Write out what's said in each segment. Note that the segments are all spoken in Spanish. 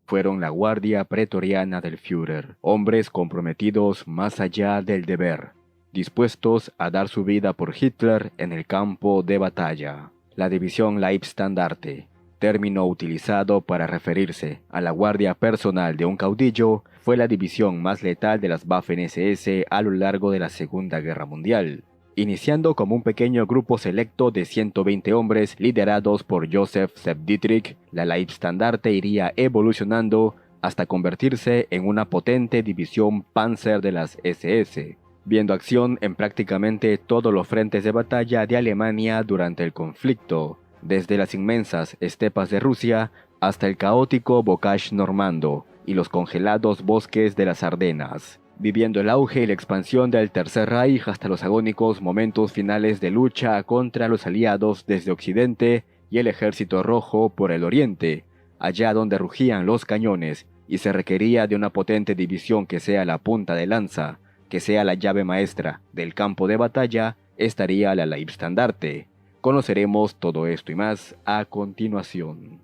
fueron la Guardia Pretoriana del Führer, hombres comprometidos más allá del deber, dispuestos a dar su vida por Hitler en el campo de batalla. La división Leibstandarte, término utilizado para referirse a la guardia personal de un caudillo, fue la división más letal de las Waffen-SS a lo largo de la Segunda Guerra Mundial. Iniciando como un pequeño grupo selecto de 120 hombres liderados por Joseph Sepp-Dietrich, la Leibstandarte iría evolucionando hasta convertirse en una potente división Panzer de las SS, viendo acción en prácticamente todos los frentes de batalla de Alemania durante el conflicto, desde las inmensas estepas de Rusia hasta el caótico Bocage normando y los congelados bosques de las Ardenas, viviendo el auge y la expansión del Tercer Reich hasta los agónicos momentos finales de lucha contra los aliados desde Occidente y el Ejército Rojo por el Oriente, allá donde rugían los cañones y se requería de una potente división que sea la punta de lanza, que sea la llave maestra del campo de batalla, estaría la Leibstandarte. Conoceremos todo esto y más a continuación.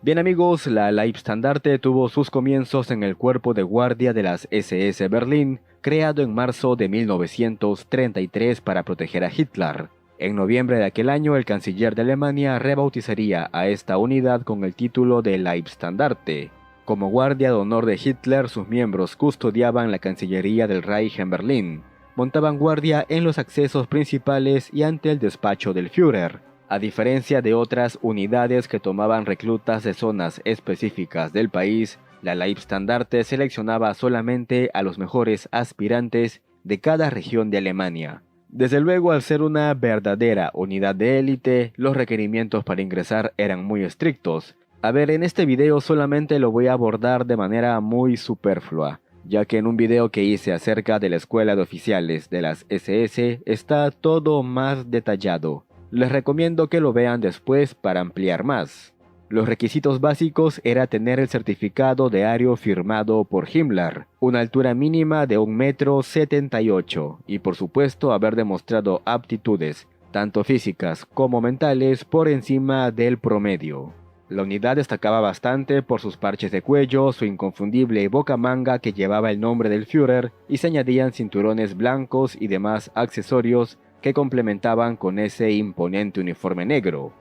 Bien amigos, la Leibstandarte tuvo sus comienzos en el cuerpo de guardia de las SS Berlín, creado en marzo de 1933 para proteger a Hitler. En noviembre de aquel año, el canciller de Alemania rebautizaría a esta unidad con el título de Leibstandarte. Como guardia de honor de Hitler, sus miembros custodiaban la Cancillería del Reich en Berlín, montaban guardia en los accesos principales y ante el despacho del Führer. A diferencia de otras unidades que tomaban reclutas de zonas específicas del país, la Leibstandarte seleccionaba solamente a los mejores aspirantes de cada región de Alemania. Desde luego, al ser una verdadera unidad de élite, los requerimientos para ingresar eran muy estrictos. A ver, en este video solamente lo voy a abordar de manera muy superflua, ya que en un video que hice acerca de la escuela de oficiales de las SS está todo más detallado. Les recomiendo que lo vean después para ampliar más. Los requisitos básicos era tener el certificado de ario firmado por Himmler, una altura mínima de 1,78 m y por supuesto haber demostrado aptitudes, tanto físicas como mentales, por encima del promedio. La unidad destacaba bastante por sus parches de cuello, su inconfundible bocamanga que llevaba el nombre del Führer y se añadían cinturones blancos y demás accesorios que complementaban con ese imponente uniforme negro.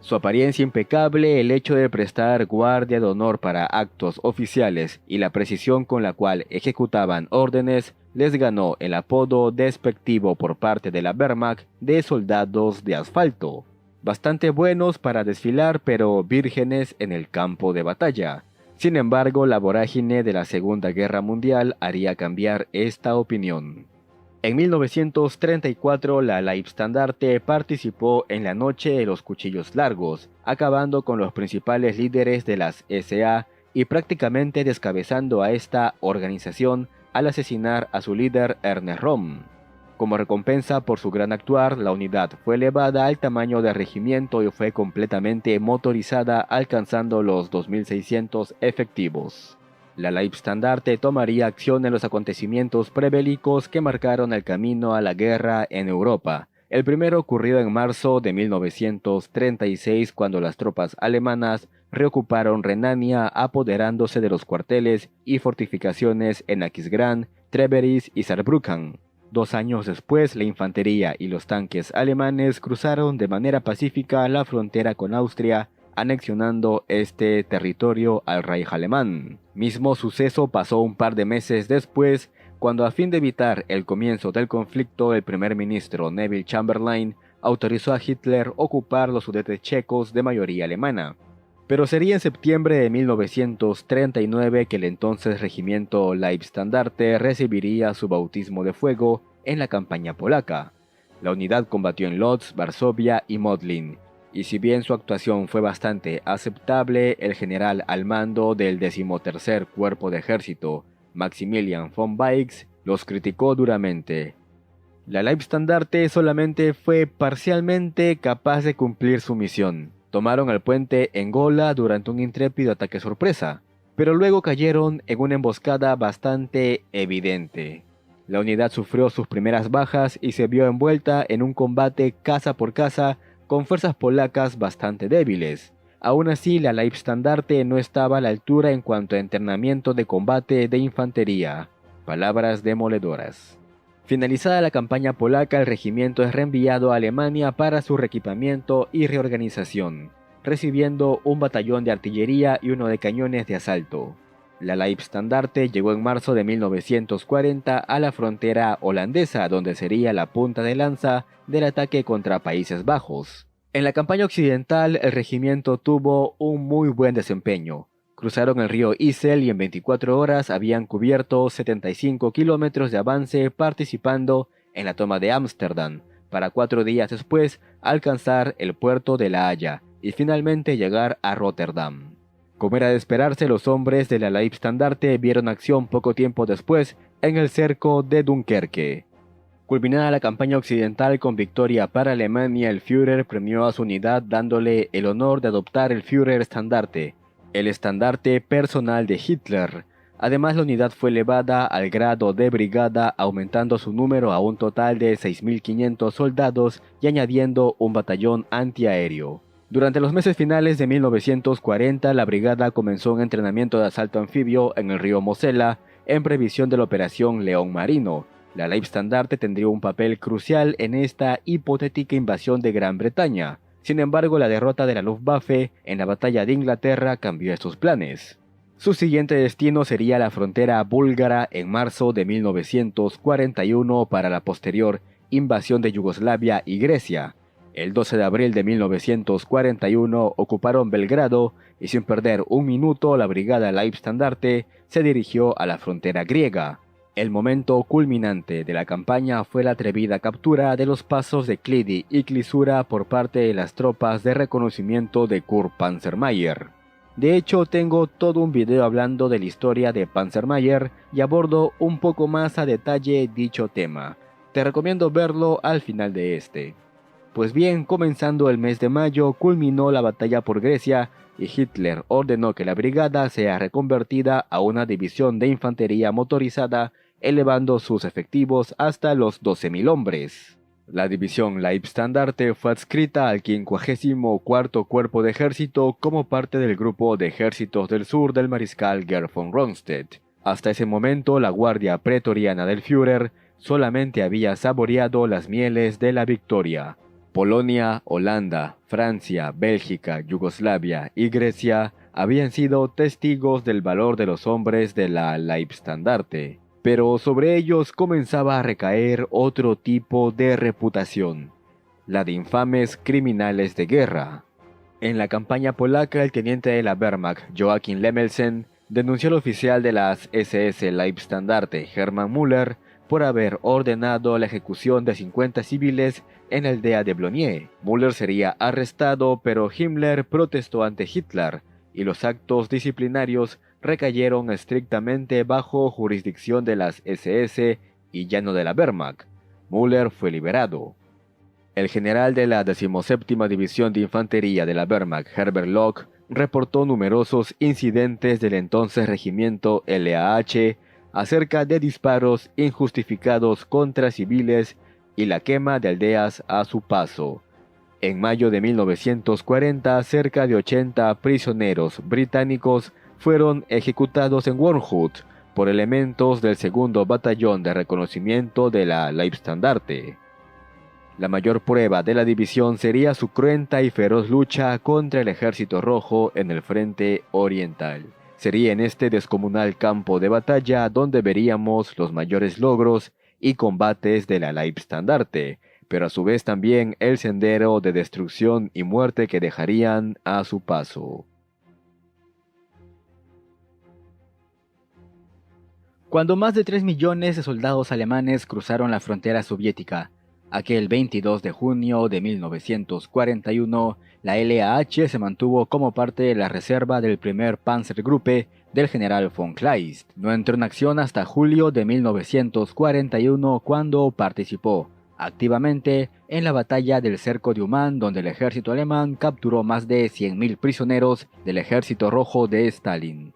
Su apariencia impecable, el hecho de prestar guardia de honor para actos oficiales y la precisión con la cual ejecutaban órdenes les ganó el apodo despectivo por parte de la Wehrmacht de soldados de asfalto. Bastante buenos para desfilar, pero vírgenes en el campo de batalla. Sin embargo, la vorágine de la Segunda Guerra Mundial haría cambiar esta opinión. En 1934, la Leibstandarte participó en la Noche de los Cuchillos Largos, acabando con los principales líderes de las SA y prácticamente descabezando a esta organización al asesinar a su líder Ernest Röhm. Como recompensa por su gran actuar, la unidad fue elevada al tamaño de regimiento y fue completamente motorizada, alcanzando los 2.600 efectivos. La Leibstandarte tomaría acción en los acontecimientos prebélicos que marcaron el camino a la guerra en Europa. El primero ocurrió en marzo de 1936, cuando las tropas alemanas reocuparon Renania, apoderándose de los cuarteles y fortificaciones en Aquisgrán, Treveris y Saarbrücken. 2 años después, la infantería y los tanques alemanes cruzaron de manera pacífica la frontera con Austria, anexionando este territorio al Reich alemán. Mismo suceso pasó un par de meses después, cuando a fin de evitar el comienzo del conflicto, el primer ministro Neville Chamberlain autorizó a Hitler ocupar los Sudetes checos de mayoría alemana. Pero sería en septiembre de 1939 que el entonces regimiento Leibstandarte recibiría su bautismo de fuego en la campaña polaca. La unidad combatió en Lodz, Varsovia y Modlin, y si bien su actuación fue bastante aceptable, el general al mando del 13º Cuerpo de Ejército, Maximilian von Beix, los criticó duramente. La Leibstandarte solamente fue parcialmente capaz de cumplir su misión. Tomaron el puente en Gola durante un intrépido ataque sorpresa, pero luego cayeron en una emboscada bastante evidente. La unidad sufrió sus primeras bajas y se vio envuelta en un combate casa por casa con fuerzas polacas bastante débiles. Aún así, la Leibstandarte no estaba a la altura en cuanto a entrenamiento de combate de infantería. Palabras demoledoras. Finalizada la campaña polaca, el regimiento es reenviado a Alemania para su reequipamiento y reorganización, recibiendo un batallón de artillería y uno de cañones de asalto. La Leibstandarte llegó en marzo de 1940 a la frontera holandesa, donde sería la punta de lanza del ataque contra Países Bajos. En la campaña occidental, el regimiento tuvo un muy buen desempeño. Cruzaron el río Isel y en 24 horas habían cubierto 75 kilómetros de avance, participando en la toma de Ámsterdam, para 4 días después alcanzar el puerto de La Haya y finalmente llegar a Rotterdam. Como era de esperarse, los hombres de la Leibstandarte vieron acción poco tiempo después en el cerco de Dunkerque. Culminada la campaña occidental con victoria para Alemania, el Führer premió a su unidad dándole el honor de adoptar el Führerstandarte, el estandarte personal de Hitler. Además, la unidad fue elevada al grado de brigada, aumentando su número a un total de 6.500 soldados y añadiendo un batallón antiaéreo. Durante los meses finales de 1940, la brigada comenzó un entrenamiento de asalto anfibio en el río Mosela, en previsión de la Operación León Marino. La Leibstandarte tendría un papel crucial en esta hipotética invasión de Gran Bretaña. Sin embargo, la derrota de la Luftwaffe en la batalla de Inglaterra cambió estos planes. Su siguiente destino sería la frontera búlgara en marzo de 1941 para la posterior invasión de Yugoslavia y Grecia. El 12 de abril de 1941 ocuparon Belgrado y sin perder un minuto la brigada Leibstandarte se dirigió a la frontera griega. El momento culminante de la campaña fue la atrevida captura de los pasos de Klidi y Klisura por parte de las tropas de reconocimiento de Kurt Panzermeier. De hecho, tengo todo un video hablando de la historia de Panzermeier y abordo un poco más a detalle dicho tema. Te recomiendo verlo al final de este. Pues bien, comenzando el mes de mayo, culminó la batalla por Grecia y Hitler ordenó que la brigada sea reconvertida a una división de infantería motorizada, elevando sus efectivos hasta los 12.000 hombres. La división Leibstandarte fue adscrita al 54º Cuerpo de Ejército como parte del Grupo de Ejércitos del Sur del mariscal Gerd von Rundstedt. Hasta ese momento, la guardia pretoriana del Führer solamente había saboreado las mieles de la victoria. Polonia, Holanda, Francia, Bélgica, Yugoslavia y Grecia habían sido testigos del valor de los hombres de la Leibstandarte, pero sobre ellos comenzaba a recaer otro tipo de reputación, la de infames criminales de guerra. En la campaña polaca, el teniente de la Wehrmacht, Joachim Lemmelsen, denunció al oficial de las SS Leibstandarte, Hermann Müller, por haber ordenado la ejecución de 50 civiles en la aldea de Blonie. Müller sería arrestado, pero Himmler protestó ante Hitler, y los actos disciplinarios recayeron estrictamente bajo jurisdicción de las SS y ya no de la Wehrmacht. Müller fue liberado. El general de la 17ª División de Infantería de la Wehrmacht, Herbert Locke, reportó numerosos incidentes del entonces regimiento LAH acerca de disparos injustificados contra civiles y la quema de aldeas a su paso. En mayo de 1940, cerca de 80 prisioneros británicos fueron ejecutados en Wormhout por elementos del 2º Batallón de Reconocimiento de la Leibstandarte. La mayor prueba de la división sería su cruenta y feroz lucha contra el Ejército Rojo en el frente oriental. Sería en este descomunal campo de batalla donde veríamos los mayores logros y combates de la Leibstandarte, pero a su vez también el sendero de destrucción y muerte que dejarían a su paso. Cuando más de 3 millones de soldados alemanes cruzaron la frontera soviética, aquel 22 de junio de 1941, la LAH se mantuvo como parte de la reserva del primer Panzergruppe del general von Kleist. No entró en acción hasta julio de 1941, cuando participó activamente en la batalla del cerco de Uman, donde el ejército alemán capturó más de 100.000 prisioneros del ejército rojo de Stalin.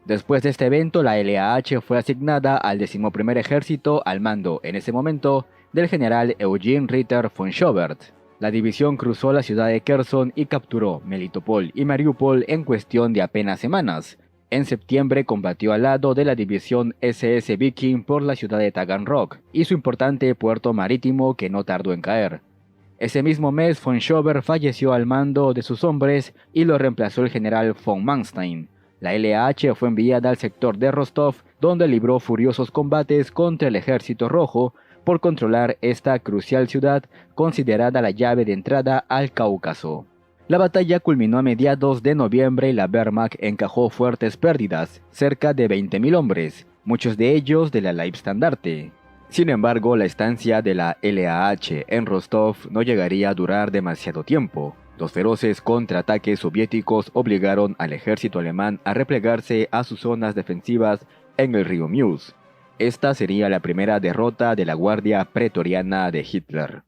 Después de este evento, la LAH fue asignada al 11º Ejército al mando, en ese momento, del general Eugen Ritter von Schobert. La división cruzó la ciudad de Kherson y capturó Melitopol y Mariupol en cuestión de apenas semanas. En septiembre combatió al lado de la división SS Viking por la ciudad de Taganrog y su importante puerto marítimo que no tardó en caer. Ese mismo mes von Schober falleció al mando de sus hombres y lo reemplazó el general von Manstein. La LAH fue enviada al sector de Rostov, donde libró furiosos combates contra el Ejército Rojo por controlar esta crucial ciudad considerada la llave de entrada al Cáucaso. La batalla culminó a mediados de noviembre y la Wehrmacht encajó fuertes pérdidas, cerca de 20.000 hombres, muchos de ellos de la Leibstandarte. Sin embargo, la estancia de la LAH en Rostov no llegaría a durar demasiado tiempo. Los feroces contraataques soviéticos obligaron al ejército alemán a replegarse a sus zonas defensivas en el río Meuse. Esta sería la primera derrota de la Guardia Pretoriana de Hitler.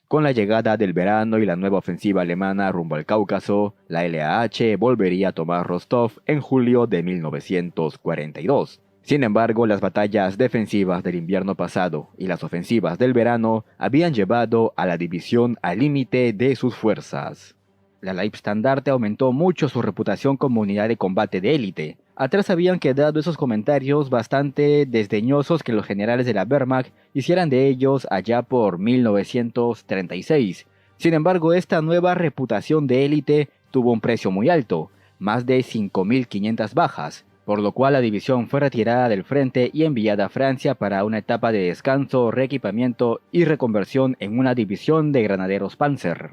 Con la llegada del verano y la nueva ofensiva alemana rumbo al Cáucaso, la LAH volvería a tomar Rostov en julio de 1942. Sin embargo, las batallas defensivas del invierno pasado y las ofensivas del verano habían llevado a la división al límite de sus fuerzas. La Leibstandarte aumentó mucho su reputación como unidad de combate de élite. Atrás habían quedado esos comentarios bastante desdeñosos que los generales de la Wehrmacht hicieran de ellos allá por 1936. Sin embargo, esta nueva reputación de élite tuvo un precio muy alto, más de 5.500 bajas, por lo cual la división fue retirada del frente y enviada a Francia para una etapa de descanso, reequipamiento y reconversión en una división de granaderos Panzer.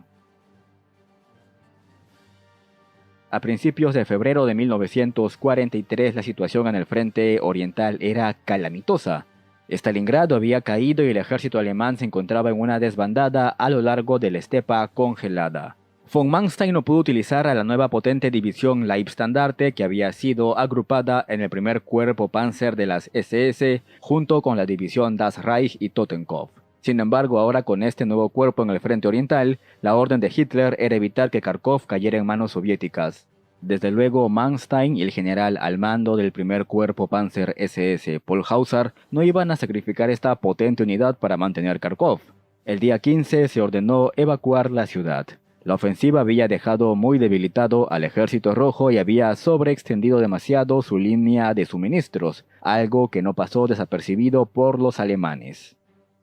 A principios de febrero de 1943 la situación en el frente oriental era calamitosa. Stalingrado había caído y el ejército alemán se encontraba en una desbandada a lo largo de la estepa congelada. Von Manstein no pudo utilizar a la nueva potente división Leibstandarte que había sido agrupada en el primer cuerpo Panzer de las SS junto con la división Das Reich y Totenkopf. Sin embargo, ahora con este nuevo cuerpo en el frente oriental, la orden de Hitler era evitar que Kharkov cayera en manos soviéticas. Desde luego, Manstein y el general al mando del primer cuerpo Panzer SS, Paul Hauser, no iban a sacrificar esta potente unidad para mantener Kharkov. El día 15 se ordenó evacuar la ciudad. La ofensiva había dejado muy debilitado al ejército rojo y había sobreextendido demasiado su línea de suministros, algo que no pasó desapercibido por los alemanes.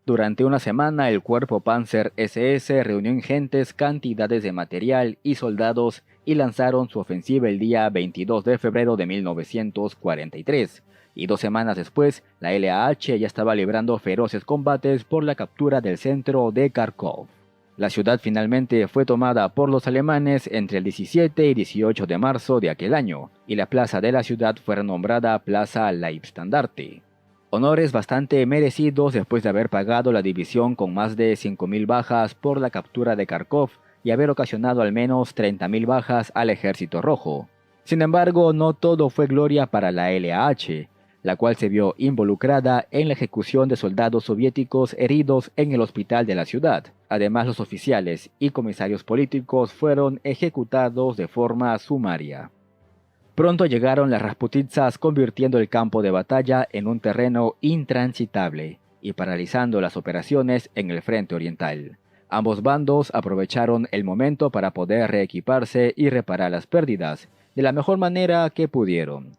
Durante una semana el cuerpo Panzer SS reunió ingentes cantidades de material y soldados y lanzaron su ofensiva el día 22 de febrero de 1943, y 2 semanas después la LAH ya estaba librando feroces combates por la captura del centro de Kharkov. La ciudad finalmente fue tomada por los alemanes entre el 17 y 18 de marzo de aquel año, y la plaza de la ciudad fue renombrada Plaza Leibstandarte. Honores bastante merecidos después de haber pagado la división con más de 5.000 bajas por la captura de Kharkov y haber ocasionado al menos 30.000 bajas al ejército rojo. Sin embargo, no todo fue gloria para la LAH, la cual se vio involucrada en la ejecución de soldados soviéticos heridos en el hospital de la ciudad. Además, los oficiales y comisarios políticos fueron ejecutados de forma sumaria. Pronto llegaron las Rasputitsas, convirtiendo el campo de batalla en un terreno intransitable y paralizando las operaciones en el frente oriental. Ambos bandos aprovecharon el momento para poder reequiparse y reparar las pérdidas de la mejor manera que pudieron.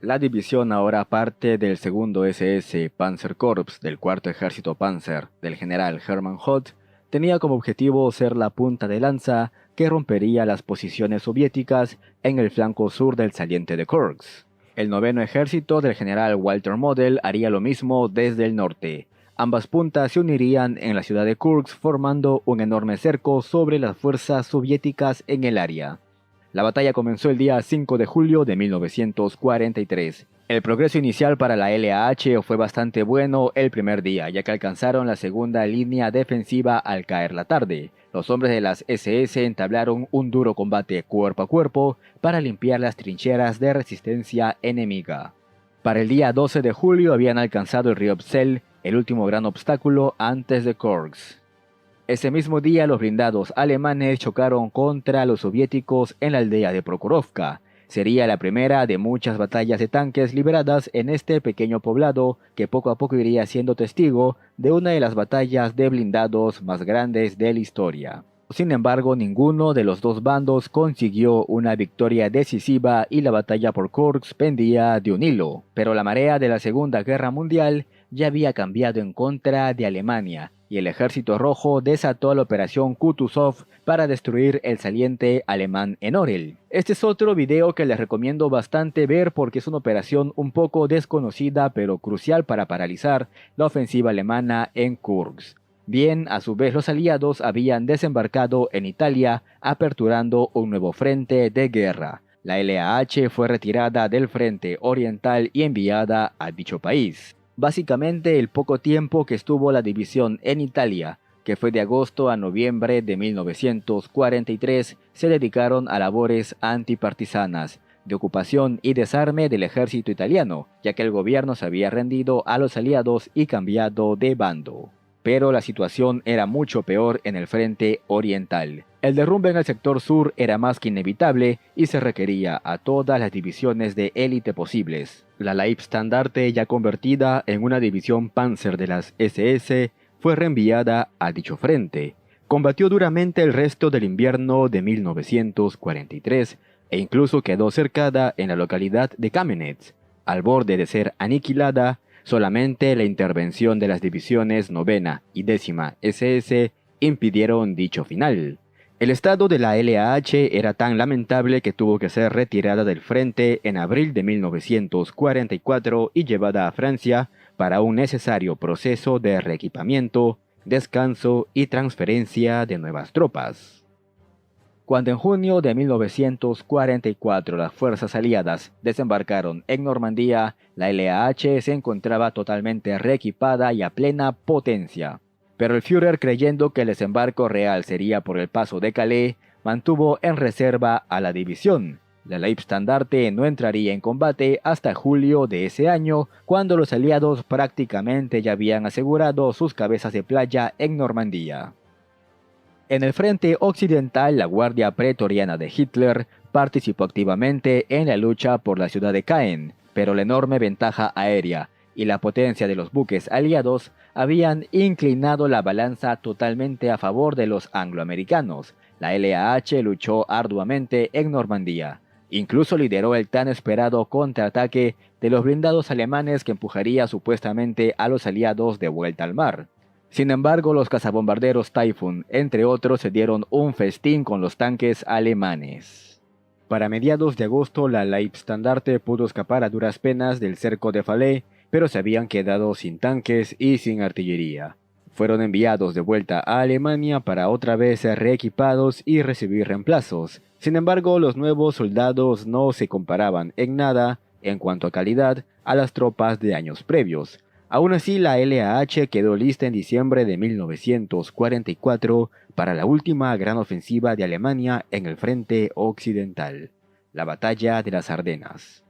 La división, ahora parte del segundo SS Panzerkorps del cuarto ejército Panzer del general Hermann Hoth, tenía como objetivo ser la punta de lanza que rompería las posiciones soviéticas en el flanco sur del saliente de Kursk. El noveno ejército del general Walter Model haría lo mismo desde el norte. Ambas puntas se unirían en la ciudad de Kursk formando un enorme cerco sobre las fuerzas soviéticas en el área. La batalla comenzó el día 5 de julio de 1943. El progreso inicial para la LAH fue bastante bueno el primer día, ya que alcanzaron la segunda línea defensiva al caer la tarde. Los hombres de las SS entablaron un duro combate cuerpo a cuerpo para limpiar las trincheras de resistencia enemiga. Para el día 12 de julio habían alcanzado el río Psel, el último gran obstáculo antes de Kursk. Ese mismo día los blindados alemanes chocaron contra los soviéticos en la aldea de Prokhorovka. Sería la primera de muchas batallas de tanques libradas en este pequeño poblado que poco a poco iría siendo testigo de una de las batallas de blindados más grandes de la historia. Sin embargo, ninguno de los dos bandos consiguió una victoria decisiva y la batalla por Kursk pendía de un hilo. Pero la marea de la Segunda Guerra Mundial ya había cambiado en contra de Alemania, y el Ejército Rojo desató la Operación Kutuzov para destruir el saliente alemán en Orel. Este es otro video que les recomiendo bastante ver porque es una operación un poco desconocida pero crucial para paralizar la ofensiva alemana en Kursk. Bien, a su vez los aliados habían desembarcado en Italia, aperturando un nuevo frente de guerra. La LAH fue retirada del frente oriental y enviada a dicho país. Básicamente el poco tiempo que estuvo la división en Italia, que fue de agosto a noviembre de 1943, se dedicaron a labores antipartisanas, de ocupación y desarme del ejército italiano, ya que el gobierno se había rendido a los aliados y cambiado de bando. Pero la situación era mucho peor en el frente oriental. El derrumbe en el sector sur era más que inevitable y se requería a todas las divisiones de élite posibles. La Leibstandarte, ya convertida en una división Panzer de las SS, fue reenviada a dicho frente. Combatió duramente el resto del invierno de 1943 e incluso quedó cercada en la localidad de Kamenetz. Al borde de ser aniquilada, solamente la intervención de las divisiones 9ª y 10ª SS impidieron dicho final. El estado de la LAH era tan lamentable que tuvo que ser retirada del frente en abril de 1944 y llevada a Francia para un necesario proceso de reequipamiento, descanso y transferencia de nuevas tropas. Cuando en junio de 1944 las fuerzas aliadas desembarcaron en Normandía, la LAH se encontraba totalmente reequipada y a plena potencia. Pero el Führer, creyendo que el desembarco real sería por el paso de Calais, mantuvo en reserva a la división. La Leibstandarte no entraría en combate hasta julio de ese año, cuando los aliados prácticamente ya habían asegurado sus cabezas de playa en Normandía. En el frente occidental, la Guardia Pretoriana de Hitler participó activamente en la lucha por la ciudad de Caen, pero la enorme ventaja aérea y la potencia de los buques aliados habían inclinado la balanza totalmente a favor de los angloamericanos. La LAH luchó arduamente en Normandía. Incluso lideró el tan esperado contraataque de los blindados alemanes que empujaría supuestamente a los aliados de vuelta al mar. Sin embargo, los cazabombarderos Typhoon, entre otros, se dieron un festín con los tanques alemanes. Para mediados de agosto, la Leibstandarte pudo escapar a duras penas del cerco de Falaise, pero se habían quedado sin tanques y sin artillería. Fueron enviados de vuelta a Alemania para otra vez ser reequipados y recibir reemplazos. Sin embargo, los nuevos soldados no se comparaban en nada, en cuanto a calidad, a las tropas de años previos. Aún así, la LAH quedó lista en diciembre de 1944 para la última gran ofensiva de Alemania en el frente occidental, la Batalla de las Ardenas,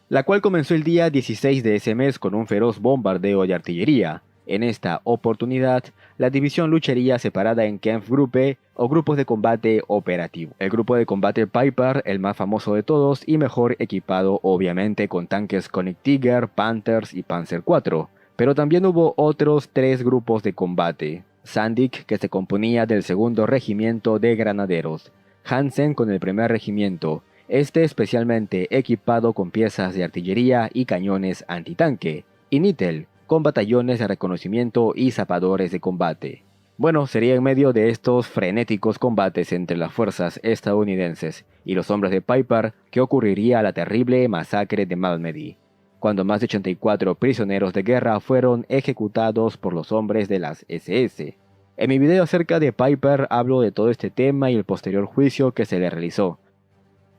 la cual comenzó el día 16 de ese mes con un feroz bombardeo de artillería. En esta oportunidad, la división lucharía separada en Kampfgruppe o grupos de combate operativo. El grupo de combate Piper, el más famoso de todos y mejor equipado obviamente con tanques König-Tiger, Panthers y Panzer IV. Pero también hubo otros 3 grupos de combate. Sandik, que se componía del segundo regimiento de granaderos. Hansen con el primer regimiento, este especialmente equipado con piezas de artillería y cañones antitanque. Y Nittel, con batallones de reconocimiento y zapadores de combate. Bueno, sería en medio de estos frenéticos combates entre las fuerzas estadounidenses y los hombres de Piper que ocurriría la terrible masacre de Malmedy, cuando más de 84 prisioneros de guerra fueron ejecutados por los hombres de las SS. En mi video acerca de Piper hablo de todo este tema y el posterior juicio que se le realizó.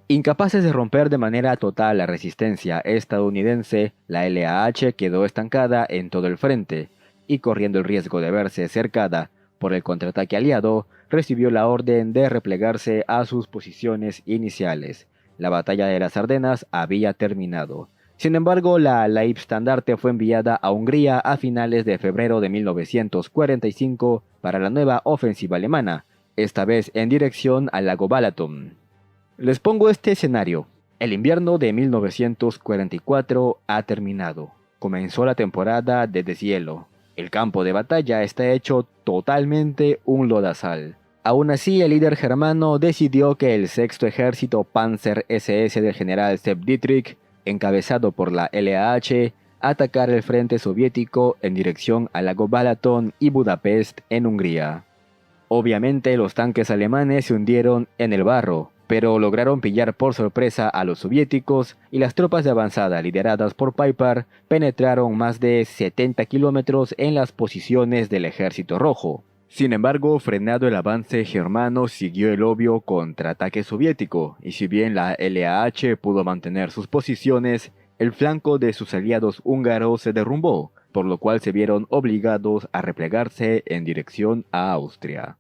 Incapaces de romper de manera total la resistencia estadounidense, la LAH quedó estancada en todo el frente, y corriendo el riesgo de verse cercada por el contraataque aliado, recibió la orden de replegarse a sus posiciones iniciales. La batalla de las Ardenas había terminado. Sin embargo, la Leibstandarte fue enviada a Hungría a finales de febrero de 1945 para la nueva ofensiva alemana, esta vez en dirección al lago Balaton. Les pongo este escenario. El invierno de 1944 ha terminado. Comenzó la temporada de deshielo. El campo de batalla está hecho totalmente un lodazal. Aún así, el líder germano decidió que el sexto ejército Panzer SS del general Sepp Dietrich, encabezado por la LAH, atacara el frente soviético en dirección al lago Balaton y Budapest en Hungría. Obviamente los tanques alemanes se hundieron en el barro, pero lograron pillar por sorpresa a los soviéticos y las tropas de avanzada lideradas por Peiper penetraron más de 70 kilómetros en las posiciones del Ejército Rojo. Sin embargo, frenado el avance germano, siguió el obvio contraataque soviético, y si bien la LAH pudo mantener sus posiciones, el flanco de sus aliados húngaros se derrumbó, por lo cual se vieron obligados a replegarse en dirección a Austria.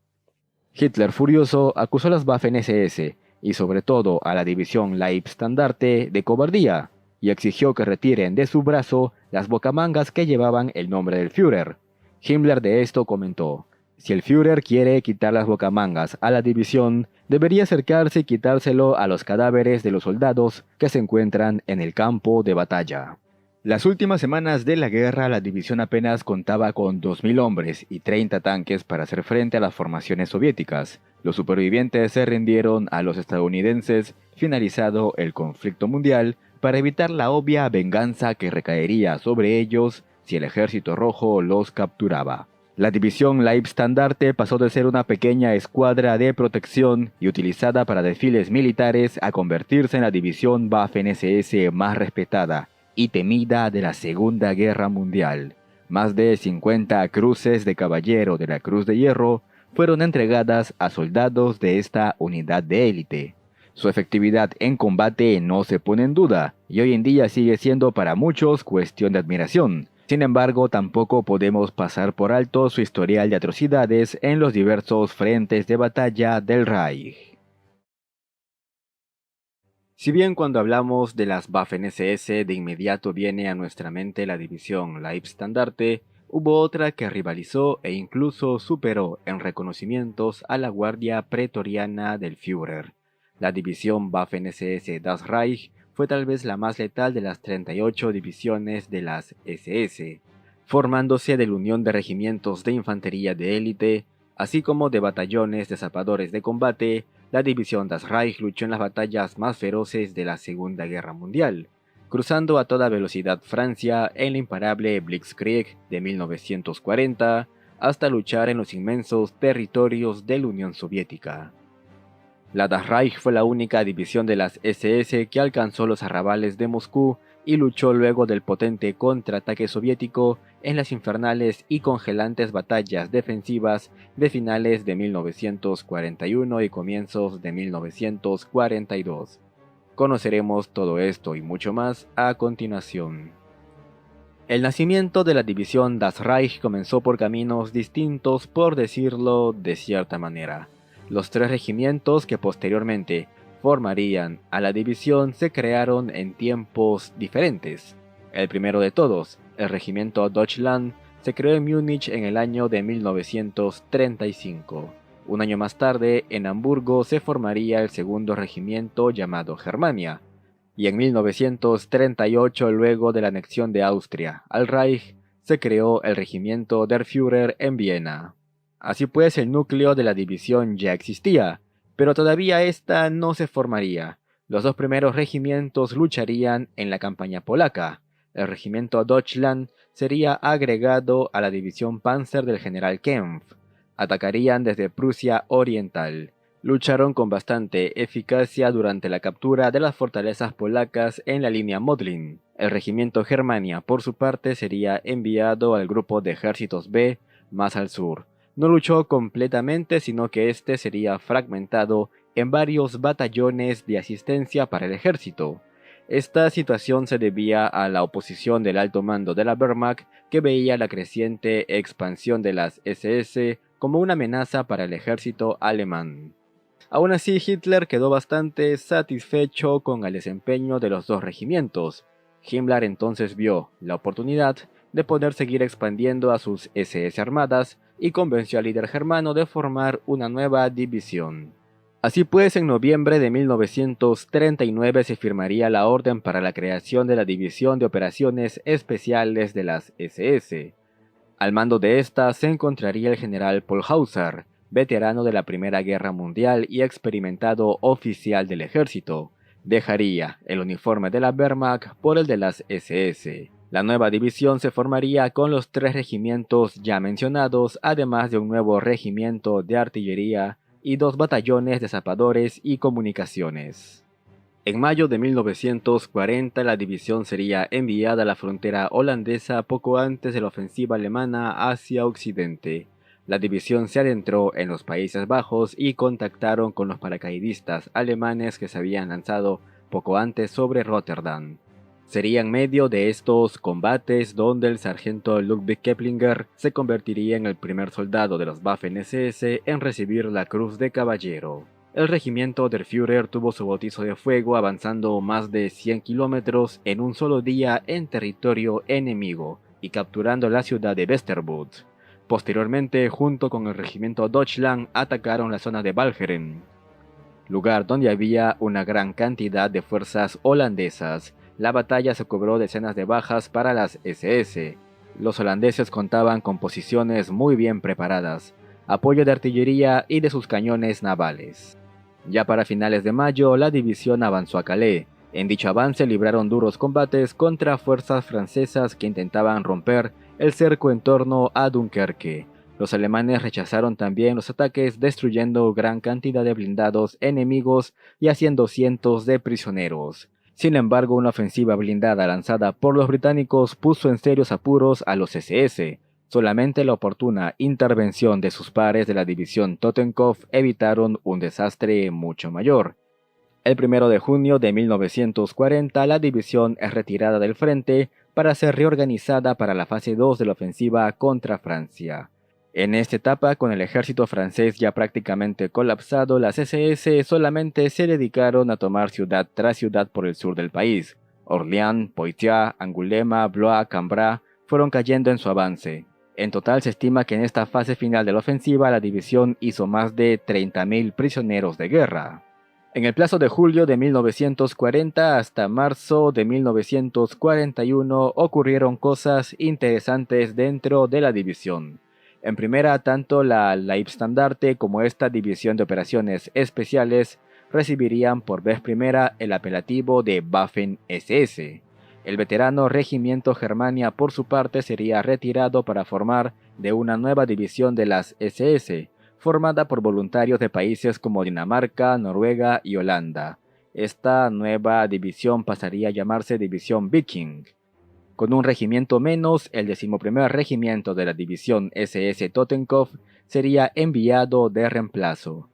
Hitler, furioso, acusó a las Waffen-SS y sobre todo a la división Leibstandarte de cobardía, y exigió que retiren de su brazo las bocamangas que llevaban el nombre del Führer. Himmler de esto comentó: si el Führer quiere quitar las bocamangas a la división, debería acercarse y quitárselo a los cadáveres de los soldados que se encuentran en el campo de batalla. Las últimas semanas de la guerra, la división apenas contaba con 2.000 hombres y 30 tanques para hacer frente a las formaciones soviéticas. Los supervivientes se rindieron a los estadounidenses, finalizado el conflicto mundial, para evitar la obvia venganza que recaería sobre ellos si el Ejército Rojo los capturaba. La división Leibstandarte pasó de ser una pequeña escuadra de protección y utilizada para desfiles militares a convertirse en la división Waffen-SS más respetada y temida de la Segunda Guerra Mundial. Más de 50 cruces de caballero de la Cruz de Hierro fueron entregadas a soldados de esta unidad de élite. Su efectividad en combate no se pone en duda, y hoy en día sigue siendo para muchos cuestión de admiración. Sin embargo, tampoco podemos pasar por alto su historial de atrocidades en los diversos frentes de batalla del Reich. Si bien cuando hablamos de las Waffen-SS de inmediato viene a nuestra mente la división Leibstandarte, hubo otra que rivalizó e incluso superó en reconocimientos a la Guardia Pretoriana del Führer. La división Waffen-SS Das Reich fue tal vez la más letal de las 38 divisiones de las SS, formándose de la unión de regimientos de infantería de élite, así como de batallones de zapadores de combate. La división Das Reich luchó en las batallas más feroces de la Segunda Guerra Mundial, cruzando a toda velocidad Francia en la imparable Blitzkrieg de 1940, hasta luchar en los inmensos territorios de la Unión Soviética. La Das Reich fue la única división de las SS que alcanzó los arrabales de Moscú y luchó luego del potente contraataque soviético en las infernales y congelantes batallas defensivas de finales de 1941 y comienzos de 1942. Conoceremos todo esto y mucho más a continuación. El nacimiento de la división Das Reich comenzó por caminos distintos, por decirlo de cierta manera. Los tres regimientos que posteriormente formarían a la división se crearon en tiempos diferentes. El primero de todos, el regimiento Deutschland, se creó en Múnich en el año de 1935. Un año más tarde, en Hamburgo se formaría el segundo regimiento llamado Germania, y en 1938, luego de la anexión de Austria al Reich, se creó el regimiento Der Führer en Viena. Así pues, el núcleo de la división ya existía, pero todavía esta no se formaría. Los dos primeros regimientos lucharían en la campaña polaca. El regimiento Deutschland sería agregado a la división Panzer del general Kempf. Atacarían desde Prusia Oriental. Lucharon con bastante eficacia durante la captura de las fortalezas polacas en la línea Modlin. El regimiento Germania, por su parte, sería enviado al grupo de ejércitos B más al sur. No luchó completamente, sino que este sería fragmentado en varios batallones de asistencia para el ejército. Esta situación se debía a la oposición del alto mando de la Wehrmacht, que veía la creciente expansión de las SS como una amenaza para el ejército alemán. Aún así, Hitler quedó bastante satisfecho con el desempeño de los dos regimientos. Himmler entonces vio la oportunidad de poder seguir expandiendo a sus SS armadas y convenció al líder germano de formar una nueva división. Así pues, en noviembre de 1939 se firmaría la orden para la creación de la División de Operaciones Especiales de las SS. Al mando de esta se encontraría el general Paul Hauser, veterano de la Primera Guerra Mundial y experimentado oficial del ejército. Dejaría el uniforme de la Wehrmacht por el de las SS. La nueva división se formaría con los 3 regimientos ya mencionados, además de un nuevo regimiento de artillería y 2 batallones de zapadores y comunicaciones. En mayo de 1940 la división sería enviada a la frontera holandesa poco antes de la ofensiva alemana hacia Occidente. La división se adentró en los Países Bajos y contactaron con los paracaidistas alemanes que se habían lanzado poco antes sobre Rotterdam. Sería en medio de estos combates donde el sargento Ludwig Keplinger se convertiría en el primer soldado de los Waffen-SS en recibir la Cruz de Caballero. El regimiento der Führer tuvo su bautizo de fuego avanzando más de 100 kilómetros en un solo día en territorio enemigo y capturando la ciudad de Westerbutt. Posteriormente, junto con el regimiento Deutschland, atacaron la zona de Walcheren, lugar donde había una gran cantidad de fuerzas holandesas. La batalla se cobró decenas de bajas para las SS. Los holandeses contaban con posiciones muy bien preparadas, apoyo de artillería y de sus cañones navales. Ya para finales de mayo, la división avanzó a Calais. En dicho avance libraron duros combates contra fuerzas francesas que intentaban romper el cerco en torno a Dunkerque. Los alemanes rechazaron también los ataques, destruyendo gran cantidad de blindados enemigos y haciendo cientos de prisioneros. Sin embargo, una ofensiva blindada lanzada por los británicos puso en serios apuros a los SS. Solamente la oportuna intervención de sus pares de la división Totenkopf evitaron un desastre mucho mayor. El 1 de junio de 1940 la división es retirada del frente para ser reorganizada para la fase 2 de la ofensiva contra Francia. En esta etapa, con el ejército francés ya prácticamente colapsado, las SS solamente se dedicaron a tomar ciudad tras ciudad por el sur del país. Orléans, Poitiers, Angoulême, Blois, Cambrai fueron cayendo en su avance. En total se estima que en esta fase final de la ofensiva la división hizo más de 30.000 prisioneros de guerra. En el plazo de julio de 1940 hasta marzo de 1941 ocurrieron cosas interesantes dentro de la división. En primera, tanto la Leibstandarte como esta división de operaciones especiales recibirían por vez primera el apelativo de Waffen-SS. El veterano regimiento Germania por su parte sería retirado para formar de una nueva división de las SS, formada por voluntarios de países como Dinamarca, Noruega y Holanda. Esta nueva división pasaría a llamarse División Viking. Con un regimiento menos, el 11º regimiento de la división SS Totenkopf sería enviado de reemplazo.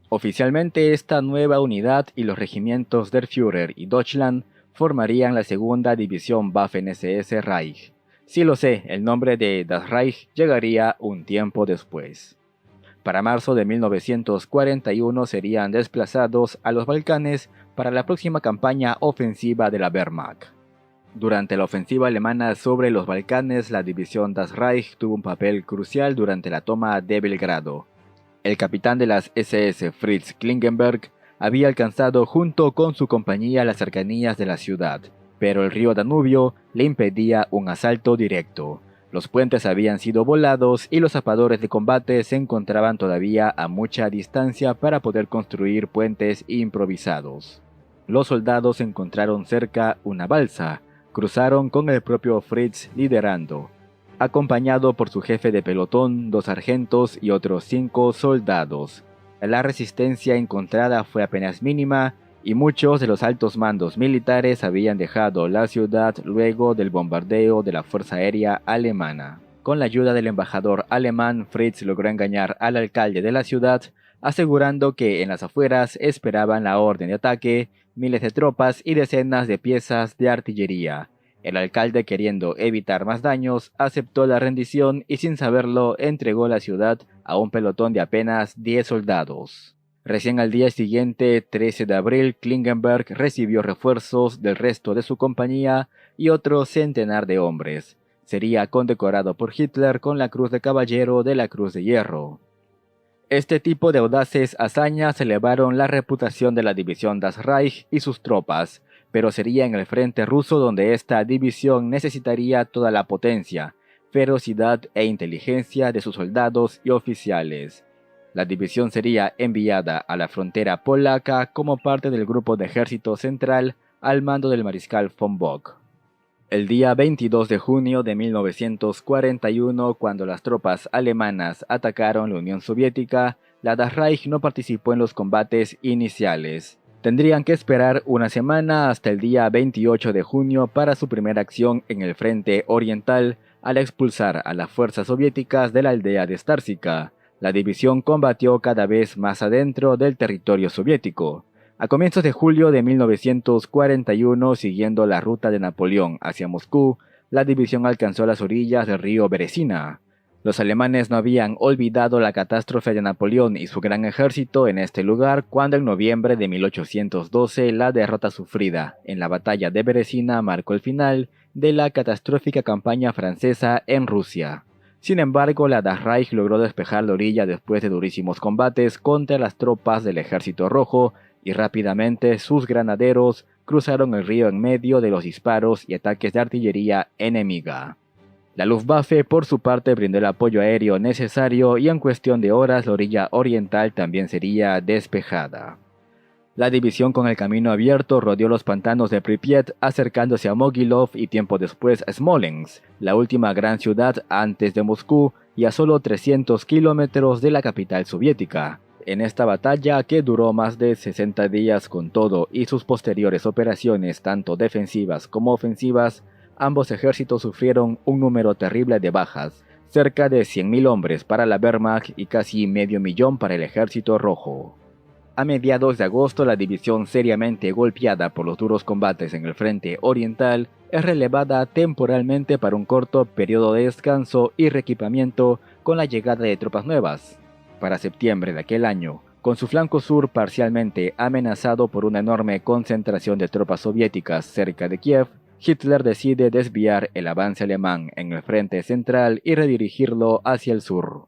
Oficialmente esta nueva unidad y los regimientos der Führer y Deutschland formarían la segunda división Waffen-SS Reich. Sí lo sé, el nombre de Das Reich llegaría un tiempo después. Para marzo de 1941 serían desplazados a los Balcanes para la próxima campaña ofensiva de la Wehrmacht. Durante la ofensiva alemana sobre los Balcanes, la división Das Reich tuvo un papel crucial durante la toma de Belgrado. El capitán de las SS, Fritz Klingenberg, había alcanzado junto con su compañía las cercanías de la ciudad, pero el río Danubio le impedía un asalto directo. Los puentes habían sido volados y los zapadores de combate se encontraban todavía a mucha distancia para poder construir puentes improvisados. Los soldados encontraron cerca una balsa. Cruzaron con el propio Fritz liderando, acompañado por su jefe de pelotón, 2 sargentos y otros 5 soldados. La resistencia encontrada fue apenas mínima y muchos de los altos mandos militares habían dejado la ciudad luego del bombardeo de la Fuerza Aérea Alemana. Con la ayuda del embajador alemán, Fritz logró engañar al alcalde de la ciudad, asegurando que en las afueras esperaban la orden de ataque, miles de tropas y decenas de piezas de artillería. El alcalde, queriendo evitar más daños, aceptó la rendición y sin saberlo entregó la ciudad a un pelotón de apenas 10 soldados. Recién al día siguiente, 13 de abril, Klingenberg recibió refuerzos del resto de su compañía y otro centenar de hombres. Sería condecorado por Hitler con la Cruz de Caballero de la Cruz de Hierro. Este tipo de audaces hazañas elevaron la reputación de la división Das Reich y sus tropas, pero sería en el frente ruso donde esta división necesitaría toda la potencia, ferocidad e inteligencia de sus soldados y oficiales. La división sería enviada a la frontera polaca como parte del grupo de ejército central al mando del mariscal von Bock. El día 22 de junio de 1941, cuando las tropas alemanas atacaron la Unión Soviética, la Das Reich no participó en los combates iniciales. Tendrían que esperar una semana hasta el día 28 de junio para su primera acción en el frente oriental, al expulsar a las fuerzas soviéticas de la aldea de Stársica. La división combatió cada vez más adentro del territorio soviético. A comienzos de julio de 1941, siguiendo la ruta de Napoleón hacia Moscú, la división alcanzó las orillas del río Beresina. Los alemanes no habían olvidado la catástrofe de Napoleón y su gran ejército en este lugar cuando en noviembre de 1812 la derrota sufrida en la batalla de Beresina marcó el final de la catastrófica campaña francesa en Rusia. Sin embargo, la Das Reich logró despejar la orilla después de durísimos combates contra las tropas del Ejército Rojo, y rápidamente sus granaderos cruzaron el río en medio de los disparos y ataques de artillería enemiga. La Luftwaffe por su parte brindó el apoyo aéreo necesario y en cuestión de horas la orilla oriental también sería despejada. La división con el camino abierto rodeó los pantanos de Pripyat acercándose a Mogilov y tiempo después a Smolensk, la última gran ciudad antes de Moscú y a solo 300 kilómetros de la capital soviética. En esta batalla, que duró más de 60 días con todo y sus posteriores operaciones tanto defensivas como ofensivas, ambos ejércitos sufrieron un número terrible de bajas, cerca de 100.000 hombres para la Wehrmacht y casi medio millón para el Ejército Rojo. A mediados de agosto, la división, seriamente golpeada por los duros combates en el frente oriental, es relevada temporalmente para un corto periodo de descanso y reequipamiento con la llegada de tropas nuevas. Para septiembre de aquel año, con su flanco sur parcialmente amenazado por una enorme concentración de tropas soviéticas cerca de Kiev, Hitler decide desviar el avance alemán en el frente central y redirigirlo hacia el sur.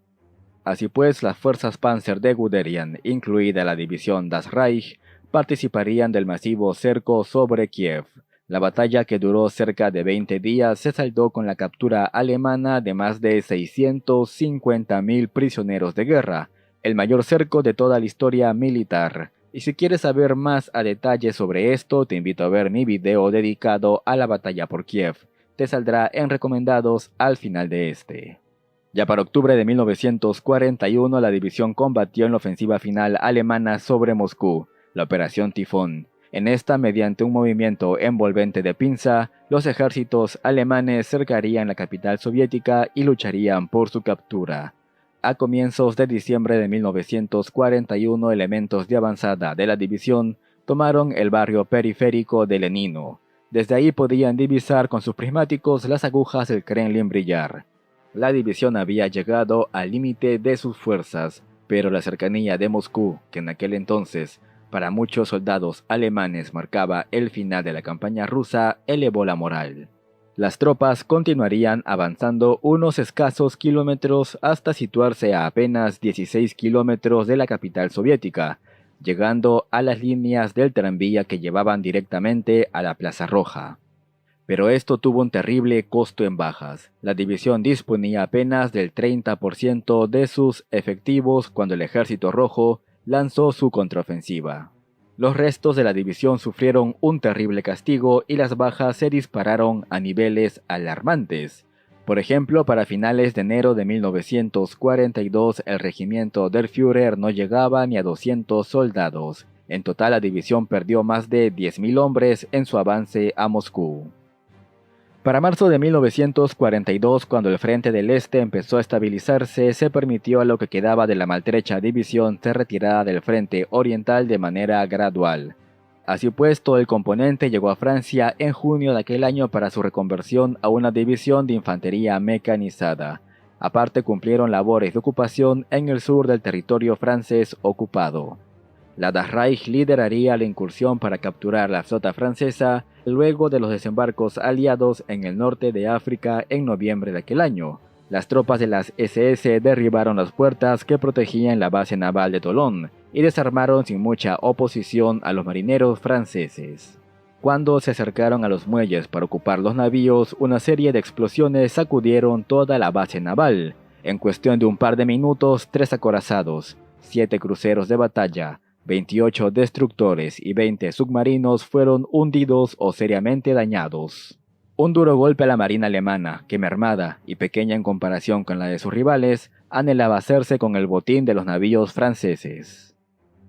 Así pues, las fuerzas Panzer de Guderian, incluida la división Das Reich, participarían del masivo cerco sobre Kiev. La batalla, que duró cerca de 20 días, se saldó con la captura alemana de más de 650.000 prisioneros de guerra, el mayor cerco de toda la historia militar. Y si quieres saber más a detalle sobre esto, te invito a ver mi video dedicado a la batalla por Kiev. Te saldrá en recomendados al final de este. Ya para octubre de 1941, la división combatió en la ofensiva final alemana sobre Moscú, la Operación Tifón. En esta, mediante un movimiento envolvente de pinza, los ejércitos alemanes cercarían la capital soviética y lucharían por su captura. A comienzos de diciembre de 1941, elementos de avanzada de la división tomaron el barrio periférico de Lenino. Desde ahí podían divisar con sus prismáticos las agujas del Kremlin brillar. La división había llegado al límite de sus fuerzas, pero la cercanía de Moscú, que en aquel entonces para muchos soldados alemanes marcaba el final de la campaña rusa, elevó la moral. Las tropas continuarían avanzando unos escasos kilómetros hasta situarse a apenas 16 kilómetros de la capital soviética, llegando a las líneas del tranvía que llevaban directamente a la Plaza Roja. Pero esto tuvo un terrible costo en bajas. La división disponía apenas del 30% de sus efectivos cuando el Ejército Rojo lanzó su contraofensiva. Los restos de la división sufrieron un terrible castigo y las bajas se dispararon a niveles alarmantes. Por ejemplo, para finales de enero de 1942, el regimiento del Führer no llegaba ni a 200 soldados. En total, la división perdió más de 10.000 hombres en su avance a Moscú. Para marzo de 1942, cuando el frente del este empezó a estabilizarse, se permitió a lo que quedaba de la maltrecha división ser retirada del frente oriental de manera gradual. Así pues, todo el componente llegó a Francia en junio de aquel año para su reconversión a una división de infantería mecanizada. Aparte, cumplieron labores de ocupación en el sur del territorio francés ocupado. La Das Reich lideraría la incursión para capturar la flota francesa luego de los desembarcos aliados en el norte de África en noviembre de aquel año. Las tropas de las SS derribaron las puertas que protegían la base naval de Toulon y desarmaron sin mucha oposición a los marineros franceses. Cuando se acercaron a los muelles para ocupar los navíos, una serie de explosiones sacudieron toda la base naval. En cuestión de un par de minutos, 3 acorazados, 7 cruceros de batalla, 28 destructores y 20 submarinos fueron hundidos o seriamente dañados. Un duro golpe a la marina alemana, que mermada y pequeña en comparación con la de sus rivales, anhelaba hacerse con el botín de los navíos franceses.